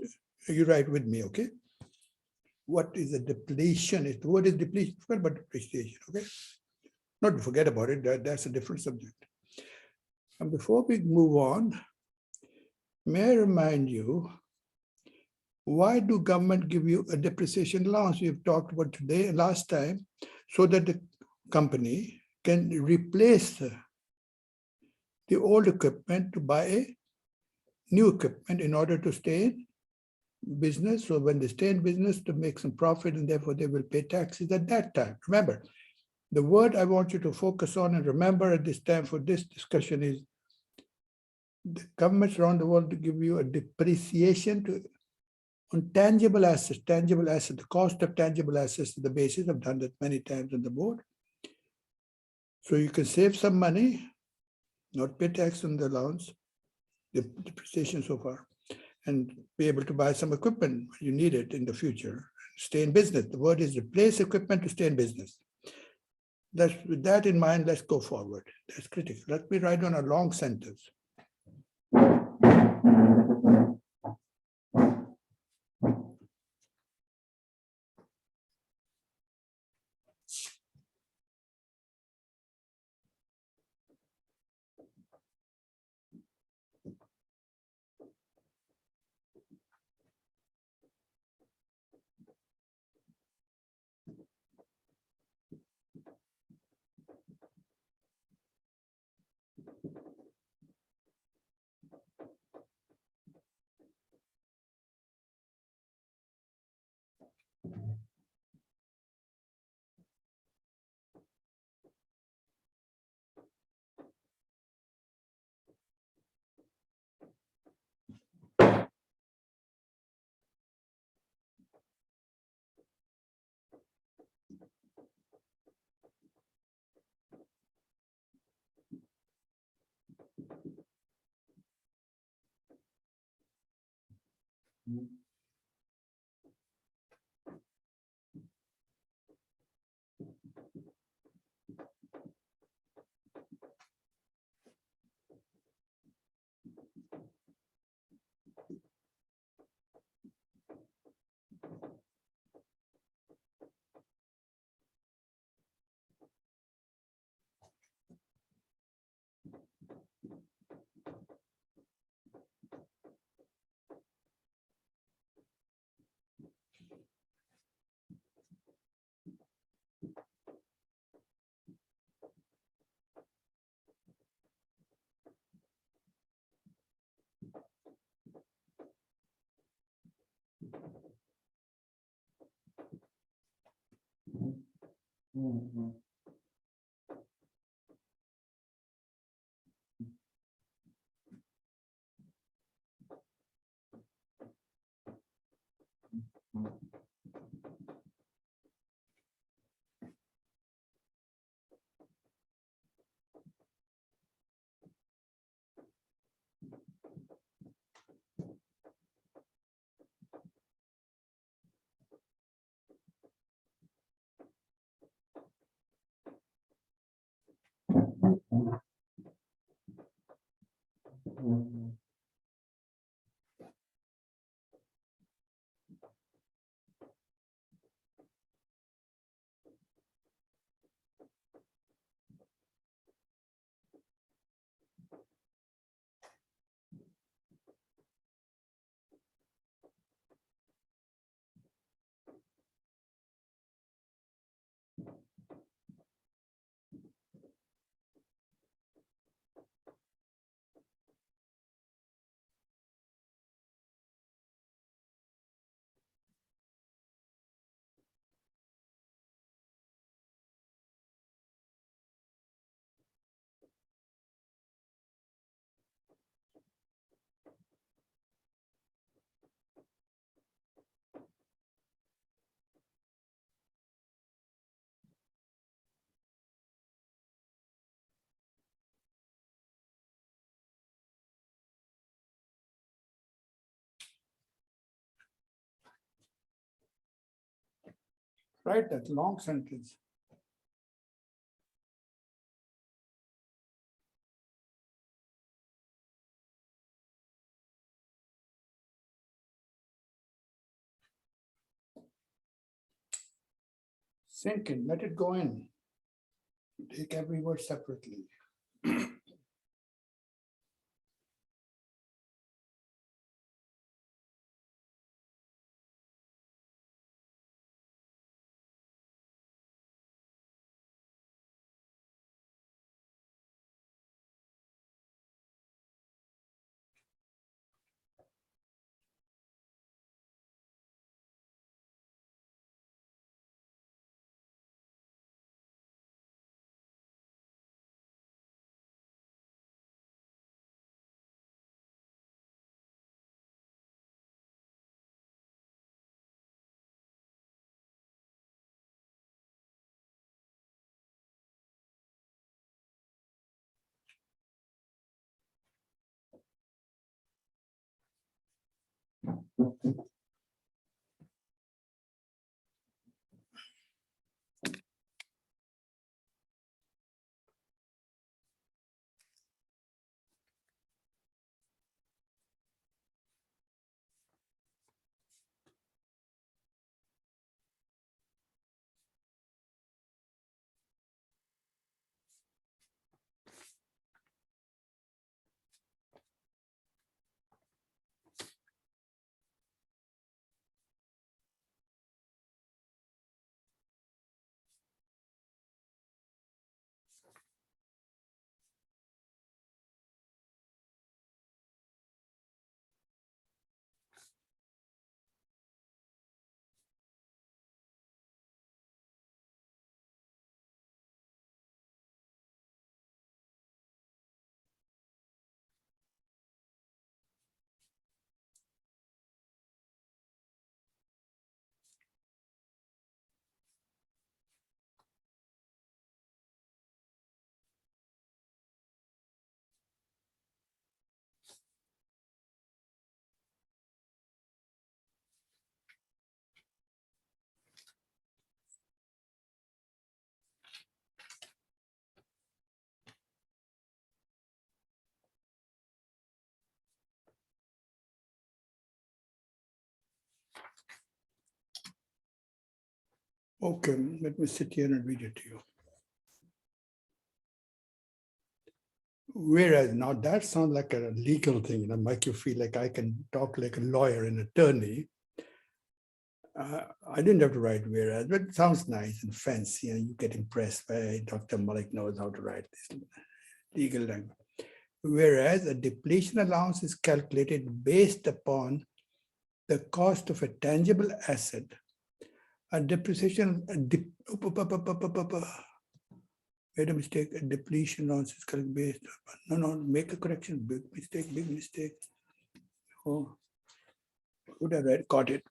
You write with me, okay? What is a depletion? The word is depletion, forget about depreciation, okay? Not forget about it, that's a different subject. And before we move on, may I remind you, why do government give you a depreciation allowance? We've talked about today, last time, so that the company can replace the old equipment to buy a new equipment in order to stay in business. So when they stay in business, to make some profit, and therefore they will pay taxes at that time. Remember, the word I want you to focus on and remember at this time for this discussion is the governments around the world to give you a depreciation on tangible assets. Tangible assets, the cost of tangible assets is the basis. I've done that many times on the board. So you can save some money, not pay tax on the allowance, the depreciation so far, and be able to buy some equipment when you need it in the future. Stay in business. The word is replace equipment to stay in business. With that in mind, let's go forward. That's critical. Let me write on a long sentence. Write that long sentence. Sink in, let it go in. Take every word separately. Okay, let me sit here and read it to you. Whereas now that sounds like a legal thing, make you feel like I can talk like a lawyer, an attorney. I didn't have to write whereas, but it sounds nice and fancy, and you get impressed by Dr. Malik knows how to write this legal language. Whereas a depletion allowance is calculated based upon the cost of a tangible asset. A depreciation, made a mistake, a depletion allowance is calculated based upon, no, make a correction, big mistake. Oh, would have read, caught it.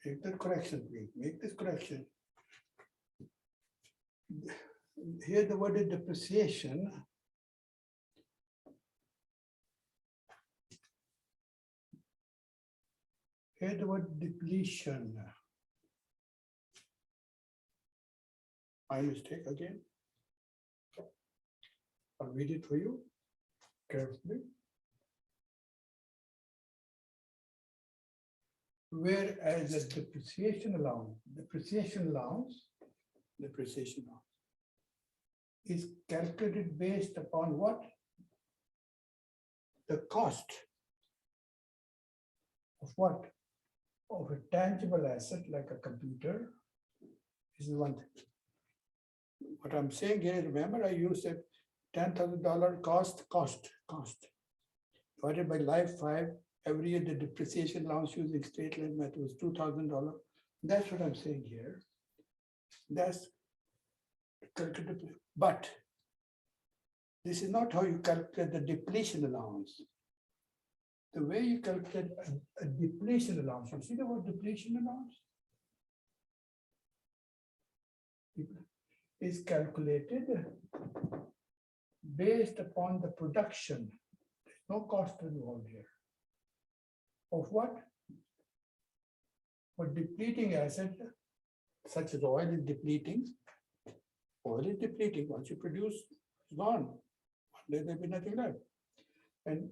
Make that correction, please. Make this correction. Here the word is depreciation. Here the word depletion. My mistake again. I'll read it for you carefully. Whereas a depreciation allowance is calculated based upon what? The cost of what? Of a tangible asset like a computer is the one thing. What I'm saying here, remember I used a $10,000 cost. Divided by life 5, every year the depreciation allowance using straight line method was $2,000. That's what I'm saying here. That's calculated, but this is not how you calculate the depletion allowance. the way you calculate a depletion allowance, you see the word depletion allowance? Is calculated based upon the production. There's no cost involved here. Of what? For depleting asset, such as oil is depleting. Oil is depleting. Once you produce, it's gone. One day there'll be nothing left. And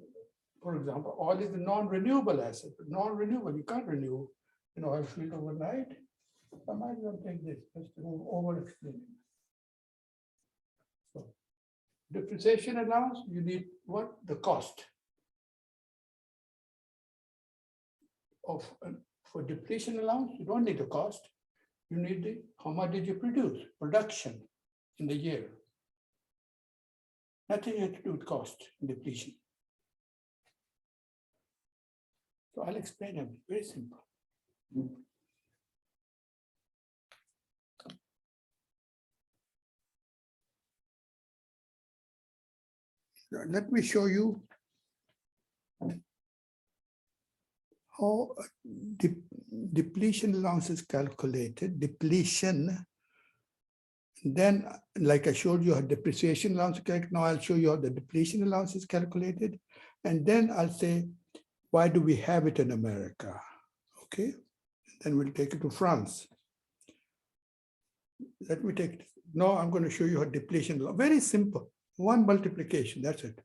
for example, oil is a non-renewable asset. Non-renewable, you can't renew an oil field overnight. I might as well take this, just over-explaining. So, depreciation allowance, you need what? The cost of for depletion allowance, you don't need the cost. You need the how much did you produce? Production in the year. Nothing has to do with cost and depletion. So I'll explain it. Very simple. Let me show you how depletion allowance is calculated. Depletion, then like I showed you how depreciation allowance is calculated. Now I'll show you how the depletion allowance is calculated. And then I'll say, why do we have it in America? Okay, then we'll take it to France. Let me take it. Now I'm going to show you how depletion allowance. Very simple. One multiplication, that's it.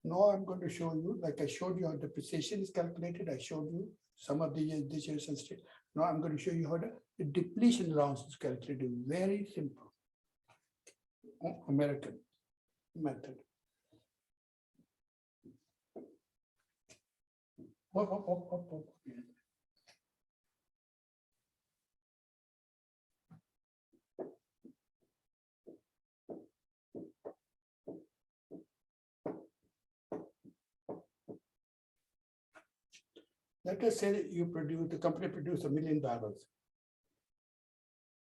Now I'm going to show you, like I showed you how depreciation is calculated. I showed you some of the years, this year, and straight. Now I'm going to show you how the depletion allowance is calculated. Very simple. American method. Up. Let us say that the company produced 1 million barrels,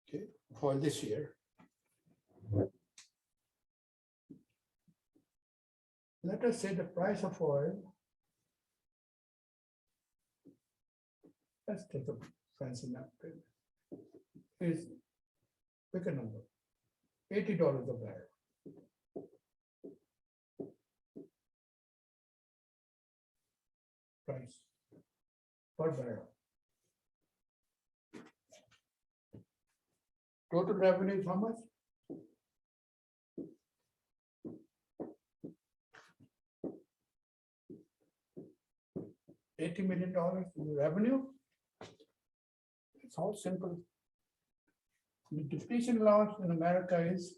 okay, for this year. Let us say the price of oil, let's take a fancy napkin, is pick a number, $80 a barrel. Price per barrel. Total revenue is how much? $80 million in revenue. It's all simple. The depletion allowance in America is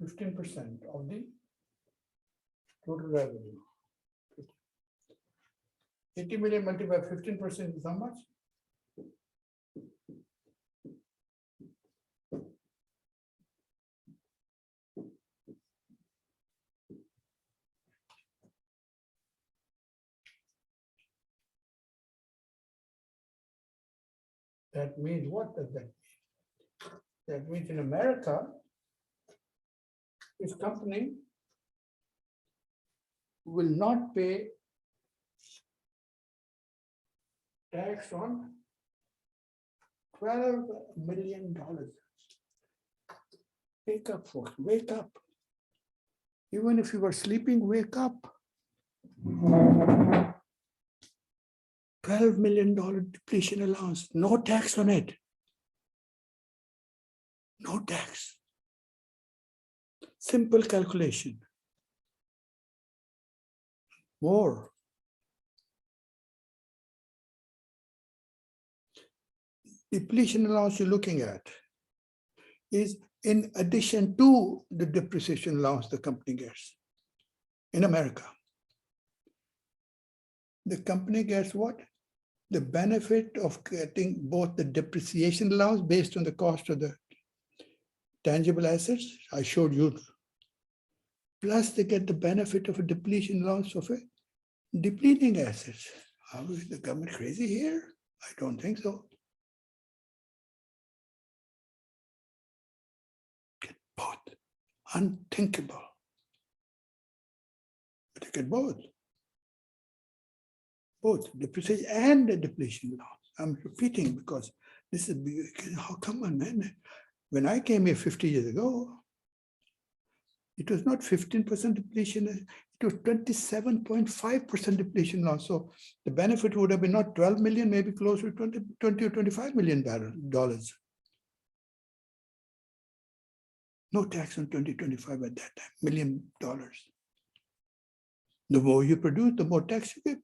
15% of the total revenue. 80 million multiplied by 15% is how much? That means, what does that mean? That means in America, this company will not pay tax on $12 million. Wake up, folks, wake up. Even if you were sleeping, wake up. $12 million depletion allowance, no tax on it. No tax. Simple calculation. More. Depletion allowance you're looking at is in addition to the depreciation allowance the company gets in America. The company gets what? The benefit of getting both the depreciation allowance based on the cost of the tangible assets, I showed you, plus they get the benefit of a depletion allowance of a depleting assets. Is the government crazy here? I don't think so. Get both. Unthinkable. But they get both. Both depreciation and the depletion allowance. I'm repeating because this is, how come on, man? When I came here 50 years ago, it was not 15% depletion, it was 27.5% depletion loss. So the benefit would have been not 12 million, maybe closer to 20 or 25 million dollars. No tax on 2025 at that time, $1 million. The more you produce, the more tax you pay.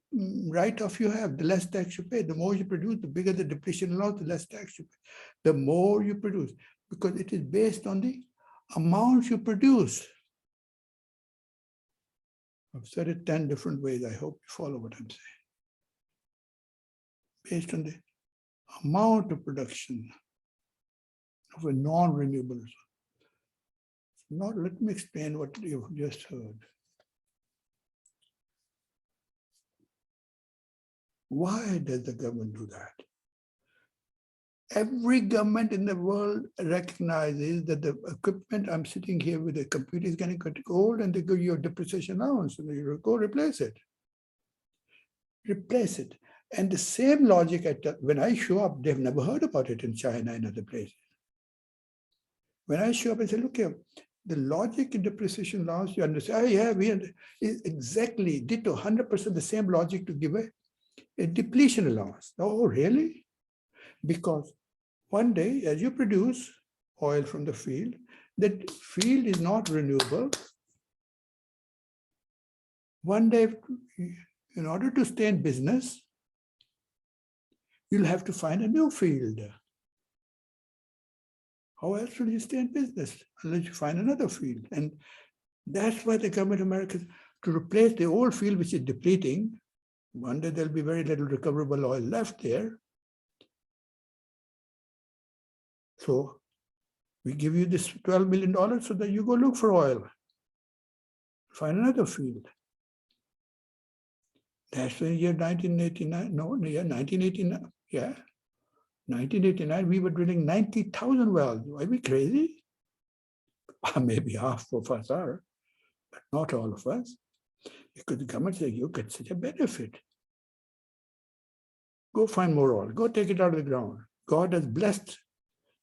Write-off you have, the less tax you pay. The more you produce, the bigger the depletion loss, the less tax you pay. The more you produce, because it is based on the amount you produce. I've said it 10 different ways. I hope you follow what I'm saying. Based on the amount of production of a non-renewable resource. Now, let me explain what you've just heard. Why does the government do that? Every government in the world recognizes that the equipment, I'm sitting here with a computer, is going to get old and they give you a depreciation allowance, and you go replace it. Replace it. And the same logic, when I show up, they've never heard about it in China and other places. When I show up and say, look here, the logic in depreciation allowance, you understand, oh yeah, is exactly ditto, 100% the same logic to give a depletion allowance. Oh, really? Because one day, as you produce oil from the field, that field is not renewable. One day, in order to stay in business, you'll have to find a new field. How else will you stay in business unless you find another field? And that's why the government of America, to replace the old field which is depleting, one day there'll be very little recoverable oil left there. So we give you this $12 million so that you go look for oil, find another field. That's the year 1989, no, year 1989, yeah. 1989, we were drilling 90,000 wells. Are we crazy? Maybe half of us are, but not all of us. Because the government says, you get such a benefit. Go find more oil, go take it out of the ground. God has blessed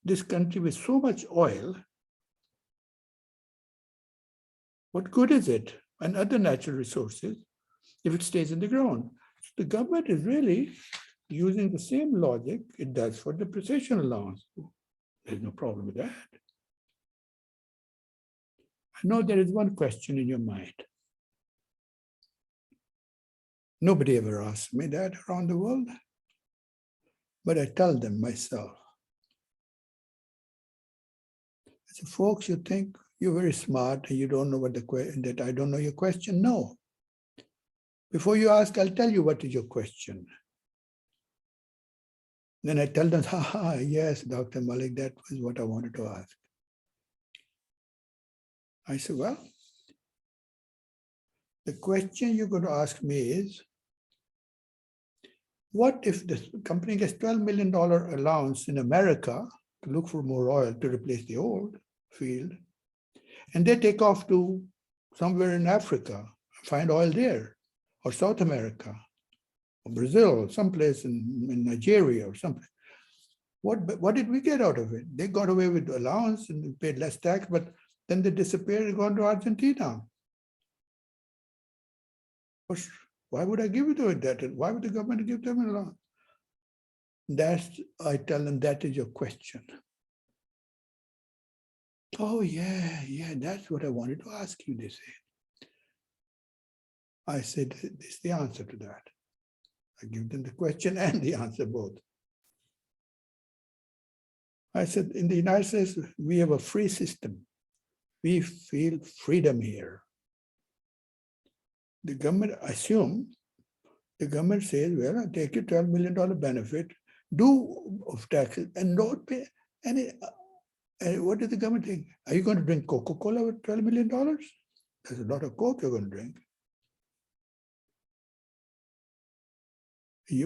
this country with so much oil. What good is it? And other natural resources if it stays in the ground. The government is really using the same logic it does for depreciation allowance. There's no problem with that. I know there is one question in your mind. Nobody ever asks me that around the world, but I tell them myself. I say, folks, you think you're very smart and you don't know what that I don't know your question? No. Before you ask, I'll tell you what is your question. Then I tell them, yes, Dr. Malik, that was what I wanted to ask. I said, well, the question you're going to ask me is, what if the company gets $12 million allowance in America to look for more oil to replace the old field, and they take off to somewhere in Africa, find oil there, or South America, or Brazil, or someplace in Nigeria or something. What did we get out of it? They got away with allowance and paid less tax, but then they disappeared and gone to Argentina. Why would I give it to that? Why would the government give them an allowance? I tell them, that is your question. Oh, yeah, that's what I wanted to ask you, they say. I said, this is the answer to that. I give them the question and the answer both. I said, in the United States, we have a free system. We feel freedom here. The government assume, the government says, well, I'll take your $12 million benefit, do of taxes, and not pay any. And what does the government think? Are you going to drink Coca-Cola with $12 million? There's a lot of Coke you're going to drink.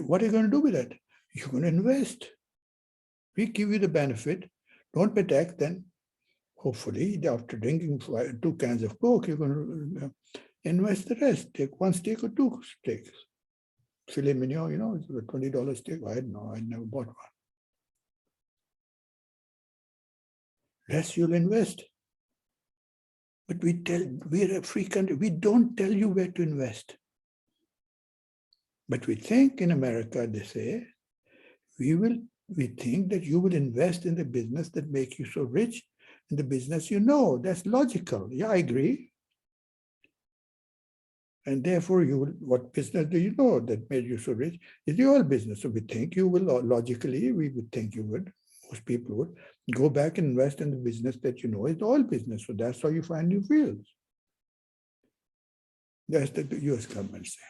What are you going to do with that? You're going to invest. We give you the benefit, don't pay tax, then hopefully after drinking 2 cans of Coke, you're going to invest the rest. Take 1 steak or 2 steaks. Filet mignon, it's a $20 steak. I don't know, I never bought one. Less you'll invest. But we're a free country. We don't tell you where to invest. But we think in America, they say, we think that you will invest in the business that make you so rich, in the business you know. That's logical. Yeah, I agree. And therefore, what business do you know that made you so rich? It's your business. So we think you will, logically, we would think you would, most people would, go back and invest in the business that you know is oil business. So that's how you find new fields. That's the US government saying.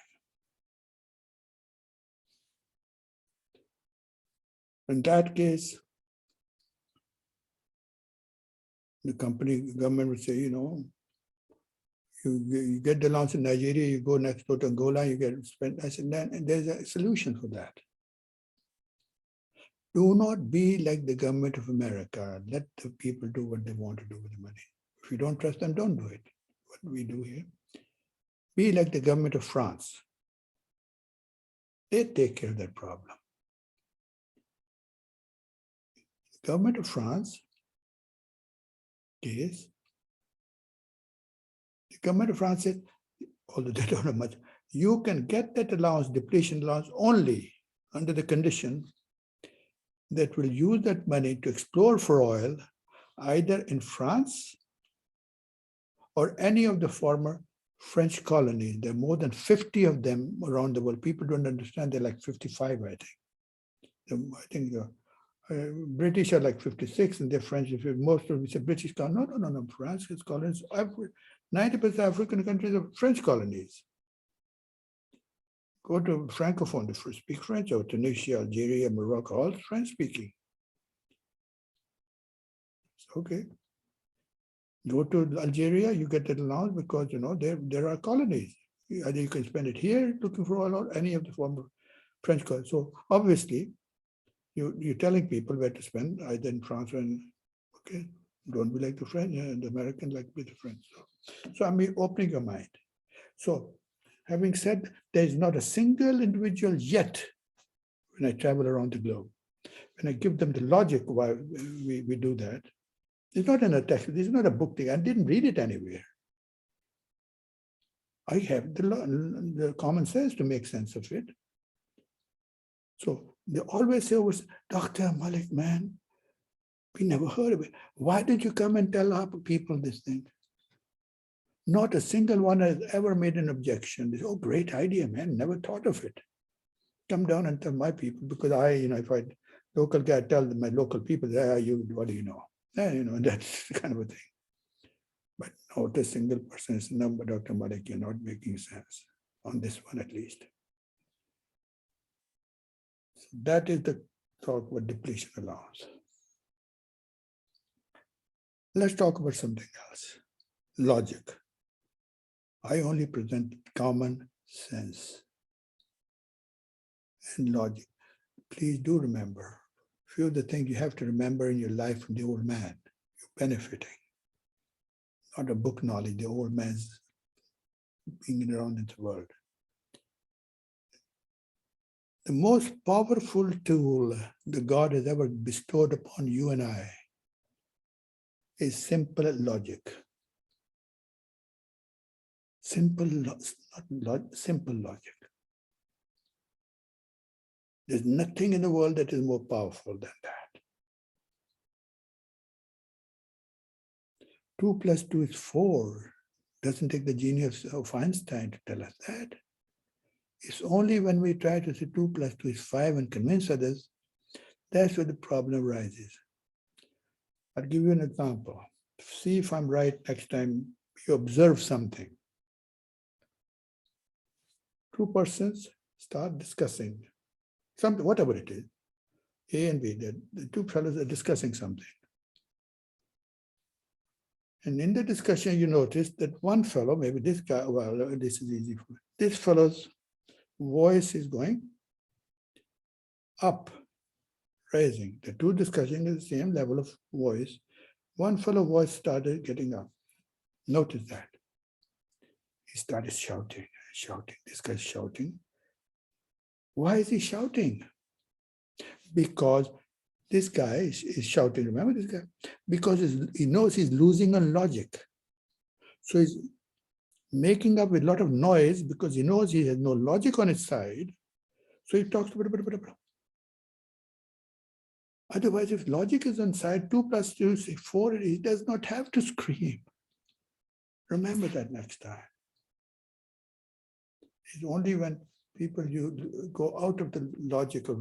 In that case, the government would say, you get the allowance in Nigeria, you go next door to Angola, you get spent. I said, then there's a solution for that. Do not be like the government of America. Let the people do what they want to do with the money. If you don't trust them, don't do it. What do we do here? Be like the government of France. They take care of that problem. The government of France is, the government of France said, although they don't have much, you can get that allowance, depletion allowance, only under the condition that will use that money to explore for oil, either in France or any of the former French colonies. There are more than 50 of them around the world. People don't understand, they're like 55, I think. I think the British are like 56 and they're French. Most of it's a British colony. No. France is colonies. 90% African countries are French colonies. Go to Francophone, they speak French, or Tunisia, Algeria, Morocco, all French speaking. Okay. Go to Algeria, you get that allowance because, there are colonies. Either you can spend it here looking for oil or any of the former French colonies. So obviously, you're telling people where to spend, either in France or okay, don't be like the French, and the American like to be the French. So I'm opening your mind. So having said, there is not a single individual yet, when I travel around the globe, when I give them the logic why we do that, it's not in a text, it's not a book thing. I didn't read it anywhere. I have the common sense to make sense of it. So they always say, Dr. Malik, man, we never heard of it. Why did you come and tell our people this thing? Not a single one has ever made an objection. They say, oh, great idea, man, never thought of it. Come down and tell my people, because if I local guy tell my local people, what do you know? That's kind of a thing. But not a single person is, no, but Dr. Malik, you're not making sense on this one at least. So that is the talk about depletion allowance. Let's talk about something else. Logic. I only present common sense and logic. Please do remember, few of the things you have to remember in your life from the old man. You're benefiting. Not a book knowledge, the old man's being around in the world. The most powerful tool that God has ever bestowed upon you and I is simple logic. Simple logic. There's nothing in the world that is more powerful than that. 2 + 2 is 4. Doesn't take the genius of Einstein to tell us that. It's only when we try to say 2 + 2 is 5 and convince others, that's where the problem arises. I'll give you an example. See if I'm right next time you observe something. Two persons start discussing something, whatever it is. A and B, the two fellows are discussing something. And in the discussion, you notice that one fellow, maybe this guy, well, this is easy for me. This fellow's voice is going up, raising. The two discussing at the same level of voice. One fellow voice started getting up. Notice that. He started shouting, shouting. This guy's shouting. Why is he shouting? Because this guy is shouting. Remember this guy? Because he knows he's losing on logic. So he's making up with a lot of noise because he knows he has no logic on his side. So he talks. Otherwise, if logic is on side 2 plus 2 is 4, he does not have to scream. Remember that next time. It's only when people you go out of the logic of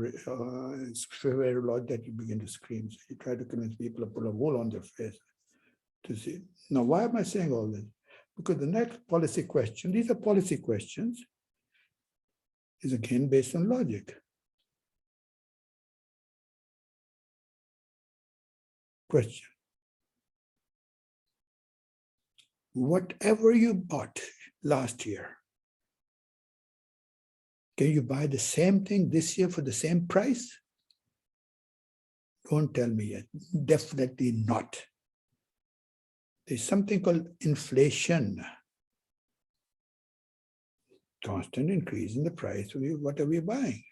square logic that you begin to scream. So you try to convince people to pull a wool on their face to see. Now, why am I saying all this? Because the next policy question, these are policy questions, is again based on logic. Question. Whatever you bought last year, can you buy the same thing this year for the same price? Don't tell me yet. Definitely not. There's something called inflation. Constant increase in the price of whatever you're buying.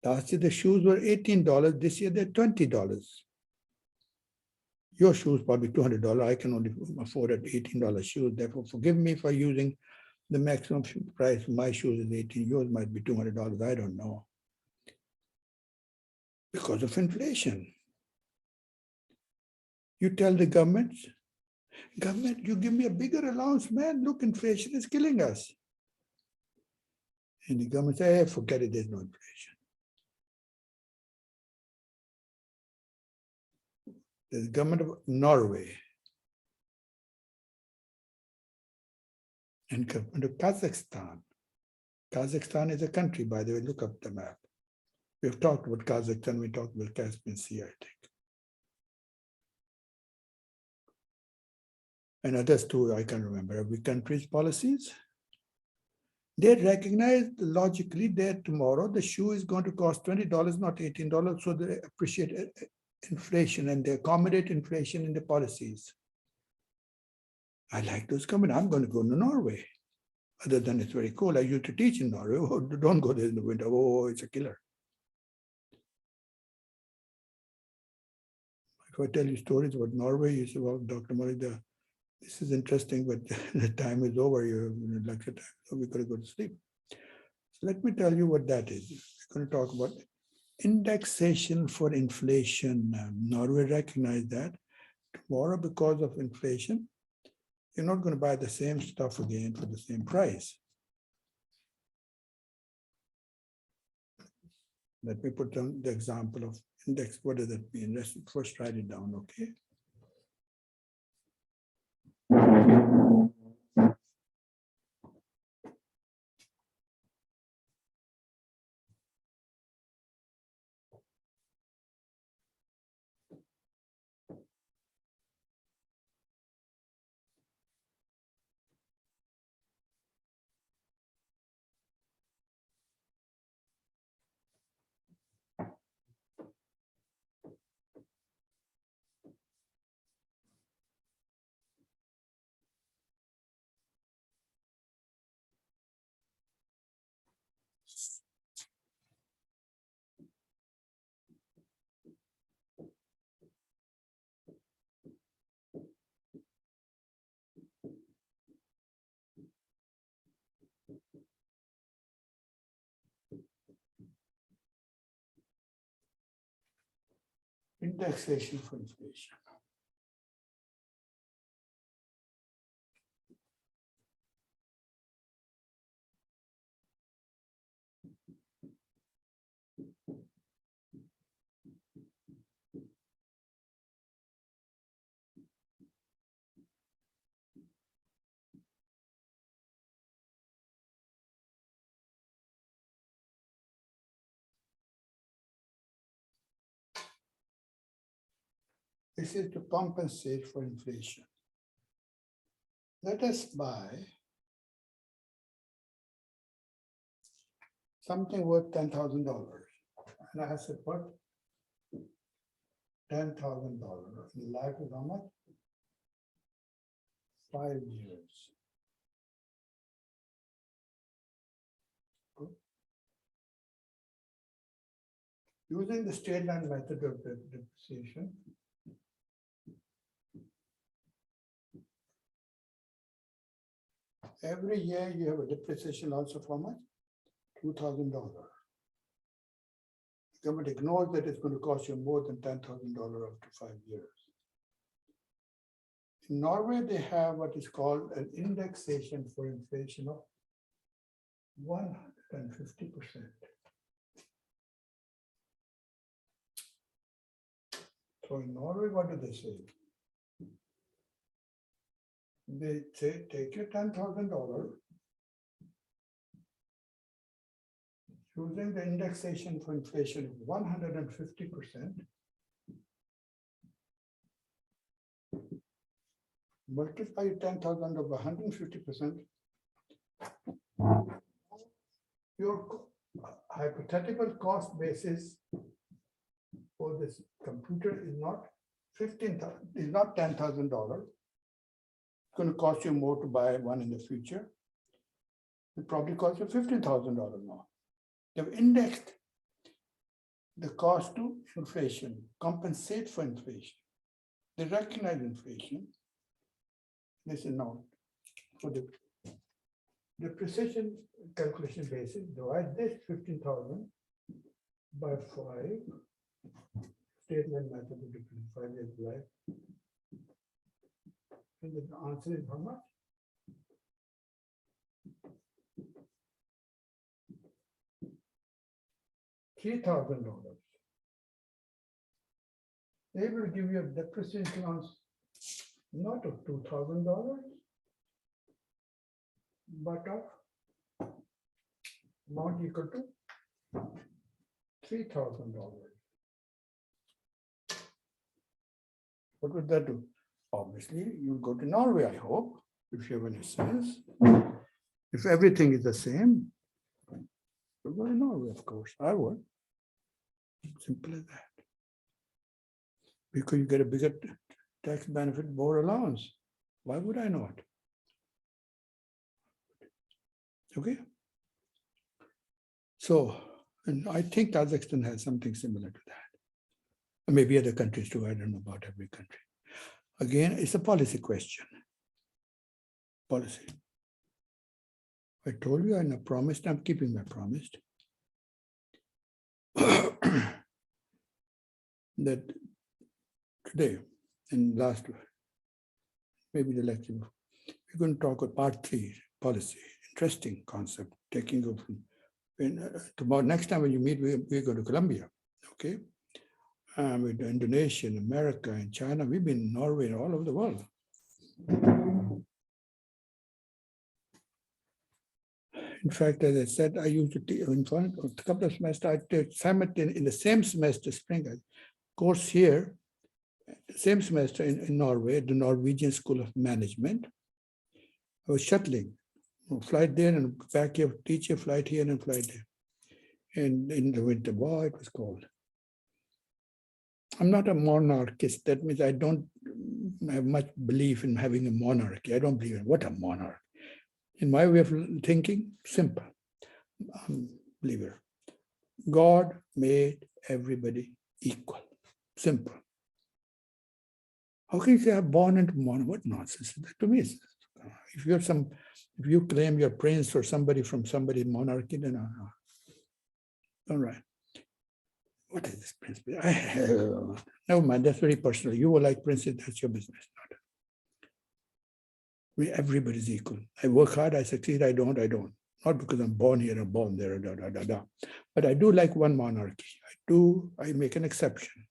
Last year the shoes were $18. This year they're $20. Your shoes probably $200. I can only afford an $18 shoes. Therefore, forgive me for using the maximum price of my shoes is 18. Yours might be $200. I don't know. Because of inflation. You tell the government, you give me a bigger allowance, man. Look, inflation is killing us. And the government says, hey, forget it, there's no inflation. The government of Norway and government of Kazakhstan. Kazakhstan is a country, by the way, look up the map. We've talked about Kazakhstan, we talked about Caspian Sea, I think. And others too, I can't remember. Every country's policies. They recognize logically that tomorrow the shoe is going to cost $20, not $18. So they appreciate inflation and they accommodate inflation in the policies. I like those companies. I'm going to go to Norway. Other than it's very cold. I used to teach in Norway. Oh, don't go there in the winter. Oh, it's a killer. If I tell you stories about Norway, you say, well, Dr. Murray, this is interesting, but the time is over. You're in lecture time, so we've got to go to sleep. So let me tell you what that is. We're going to talk about indexation for inflation. Norway recognized that tomorrow, because of inflation, you're not going to buy the same stuff again for the same price. Let me put down the example of index. What does that mean? Let's first write it down, okay? Indexation for inflation. This is to compensate for inflation. Let us buy something worth $10,000. And I said, what? $10,000. Life is how much? 5 years. Good. Using the straight line method of depreciation, every year you have a depreciation also for how much? $2,000. The government ignores that it's going to cost you more than $10,000 after 5 years. In Norway, they have what is called an indexation for inflation of 150%. So in Norway, what do they say? They say, take your $10,000, using the indexation for inflation of 150%, multiply 10,000 of 150%, your hypothetical cost basis for this computer is not $15,000, is not $10,000. It's going to cost you more to buy one in the future. It probably costs you $15,000 more. They've indexed the cost to inflation, compensate for inflation. They recognize inflation. This is now for the depreciation calculation basis, divide this 15,000 by 5, straight line method of depreciation, 5 years life. And the answer is how much? $3,000. They will give you a depreciation allowance not of $2,000, but of amount equal to $3,000. What would that do? Obviously, you go to Norway, I hope, if you have any sense. If everything is the same, you go to Norway, of course. I would. Simple as that. Because you get a bigger tax benefit, more allowance. Why would I not? Okay. So, and I think Kazakhstan has something similar to that. Maybe other countries too. I don't know about every country. Again, it's a policy question. Policy. I told you I promised, I'm keeping my promise. That today and last, maybe the lecture, we're going to talk about part 3, policy. Interesting concept, taking off. Tomorrow, next time when you meet, we go to Colombia, okay? With Indonesia and America and China, we've been in Norway and all over the world. In fact, as I said, I used to teach in a couple of semesters, I took simultaneously in the same semester, spring course here, same semester in Norway, the Norwegian School of Management. I was shuttling, flight there and back here, teach a flight here and flight there. And in the winter, boy, it was cold. I'm not a monarchist. That means I don't have much belief in having a monarchy. I don't believe in what a monarch. In my way of thinking, simple. Believer. God made everybody equal. Simple. How can you say I'm born into monarchy? What nonsense is that to me? If you claim you're prince or somebody from somebody's monarchy, then all right. What is this prince? Never mind, that's very personal. You will like princes, that's your business. Everybody's equal. I work hard, I succeed, I don't. Not because I'm born here or born there, But I do like one monarchy. I make an exception.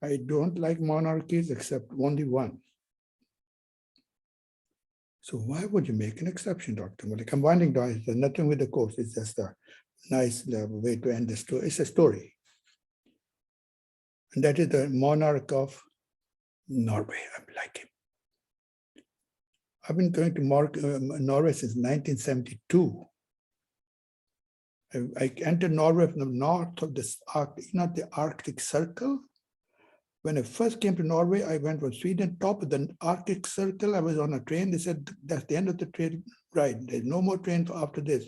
I don't like monarchies except only one. So why would you make an exception, Dr. Malik? I'm winding down. There's nothing with the course. It's just a nice way to end the story. It's a story. And that is the monarch of Norway, I like him. I've been going to Norway since 1972. I entered Norway from the north of this, the Arctic Circle. When I first came to Norway, I went from Sweden, top of the Arctic Circle. I was on a train. They said, that's the end of the train ride. There's no more train after this.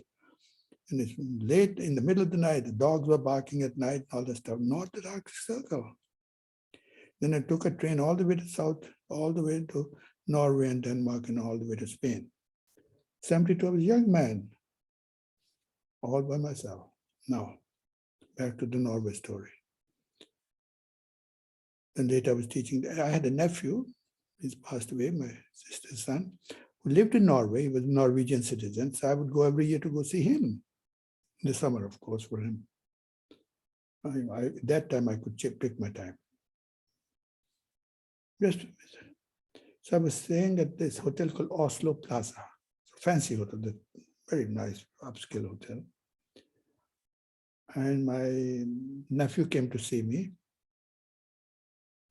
And it's late in the middle of the night. The dogs were barking at night, all that stuff. Not the Arctic Circle. Then I took a train all the way to south, all the way to Norway and Denmark, and all the way to Spain. 72, I was a young man, all by myself. Now, back to the Norway story. Then later I was teaching. I had a nephew, he's passed away, my sister's son, who lived in Norway. He was a Norwegian citizen. So I would go every year to go see him. In the summer, of course, for him. At that time, I could pick my time. So I was staying at this hotel called Oslo Plaza. It's a fancy hotel, very nice upscale hotel. And my nephew came to see me.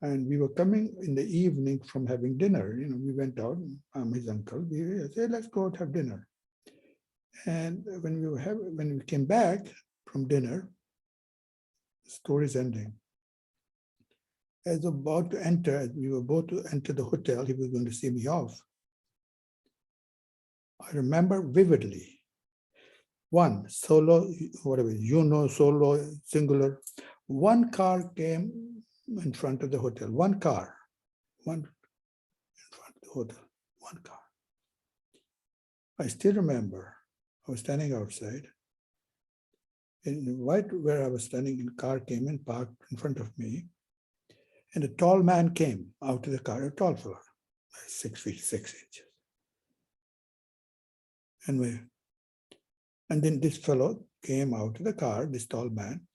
And we were coming in the evening from having dinner. We went out, I'm his uncle. We said, let's go out have dinner. And when we came back from dinner, the story's ending. As about to enter, we were about to enter the hotel, he was going to see me off. I remember vividly, one solo, whatever, solo, singular, one car came in front of the hotel, one car, one in front of the hotel, one car. I still remember, I was standing outside, and right where I was standing, a car came and parked in front of me, and a tall man came out of the car, a tall fellow, 6 feet 6 inches. And then this fellow came out of the car, this tall man,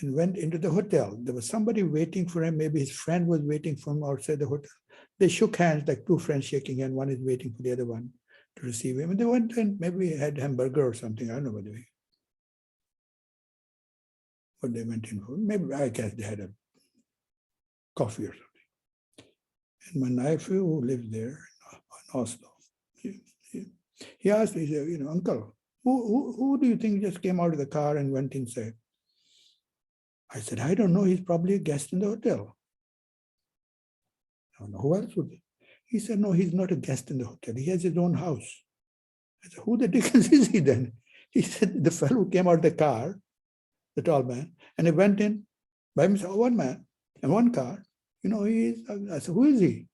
and went into the hotel. There was somebody waiting for him. Maybe his friend was waiting for him outside the hotel. They shook hands, like two friends shaking hands. One is waiting for the other one to receive him. And they went and maybe had hamburger or something. I don't know what they went in for. Maybe, I guess they had a coffee or something. And my nephew who lived there in Oslo, he asked me, he said, uncle, who do you think just came out of the car and went inside? I said, I don't know. He's probably a guest in the hotel. I don't know who else would be. He said, no, he's not a guest in the hotel. He has his own house. I said, who the dickens is he then? He said, the fellow who came out of the car, the tall man, and he went in by himself, one man and one car. I said, who is he?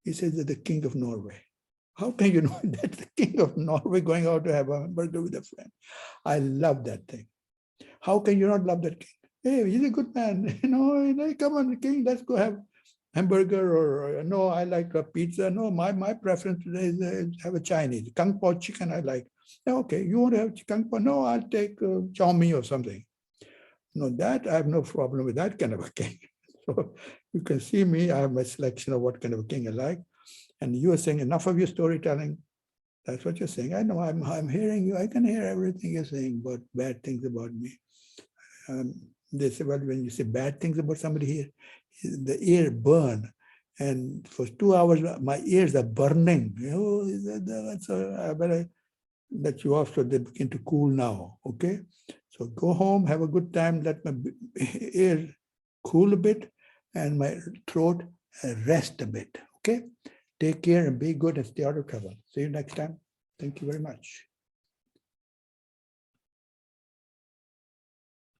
He says, the king of Norway. How can you know that's the king of Norway going out to have a hamburger with a friend? I love that thing. How can you not love that king? Hey, he's a good man. Come on, king, let's go have hamburger, or no, I like a pizza. No, my preference today is have a Chinese. Kung Pao chicken I like. Okay, you want to have Kung Pao? No, I'll take chow mein or something. No, that I have no problem with that kind of a king. So you can see me, I have my selection of what kind of a king I like. And you are saying enough of your storytelling. That's what you're saying. I know, I'm hearing you. I can hear everything you're saying about bad things about me. They say, well, when you say bad things about somebody here, the ear burn. And for 2 hours, my ears are burning. So I better let you off so they begin to cool now, okay? So go home, have a good time, let my ear cool a bit and my throat rest a bit, okay? Take care and be good and stay out of trouble. See you next time. Thank you very much.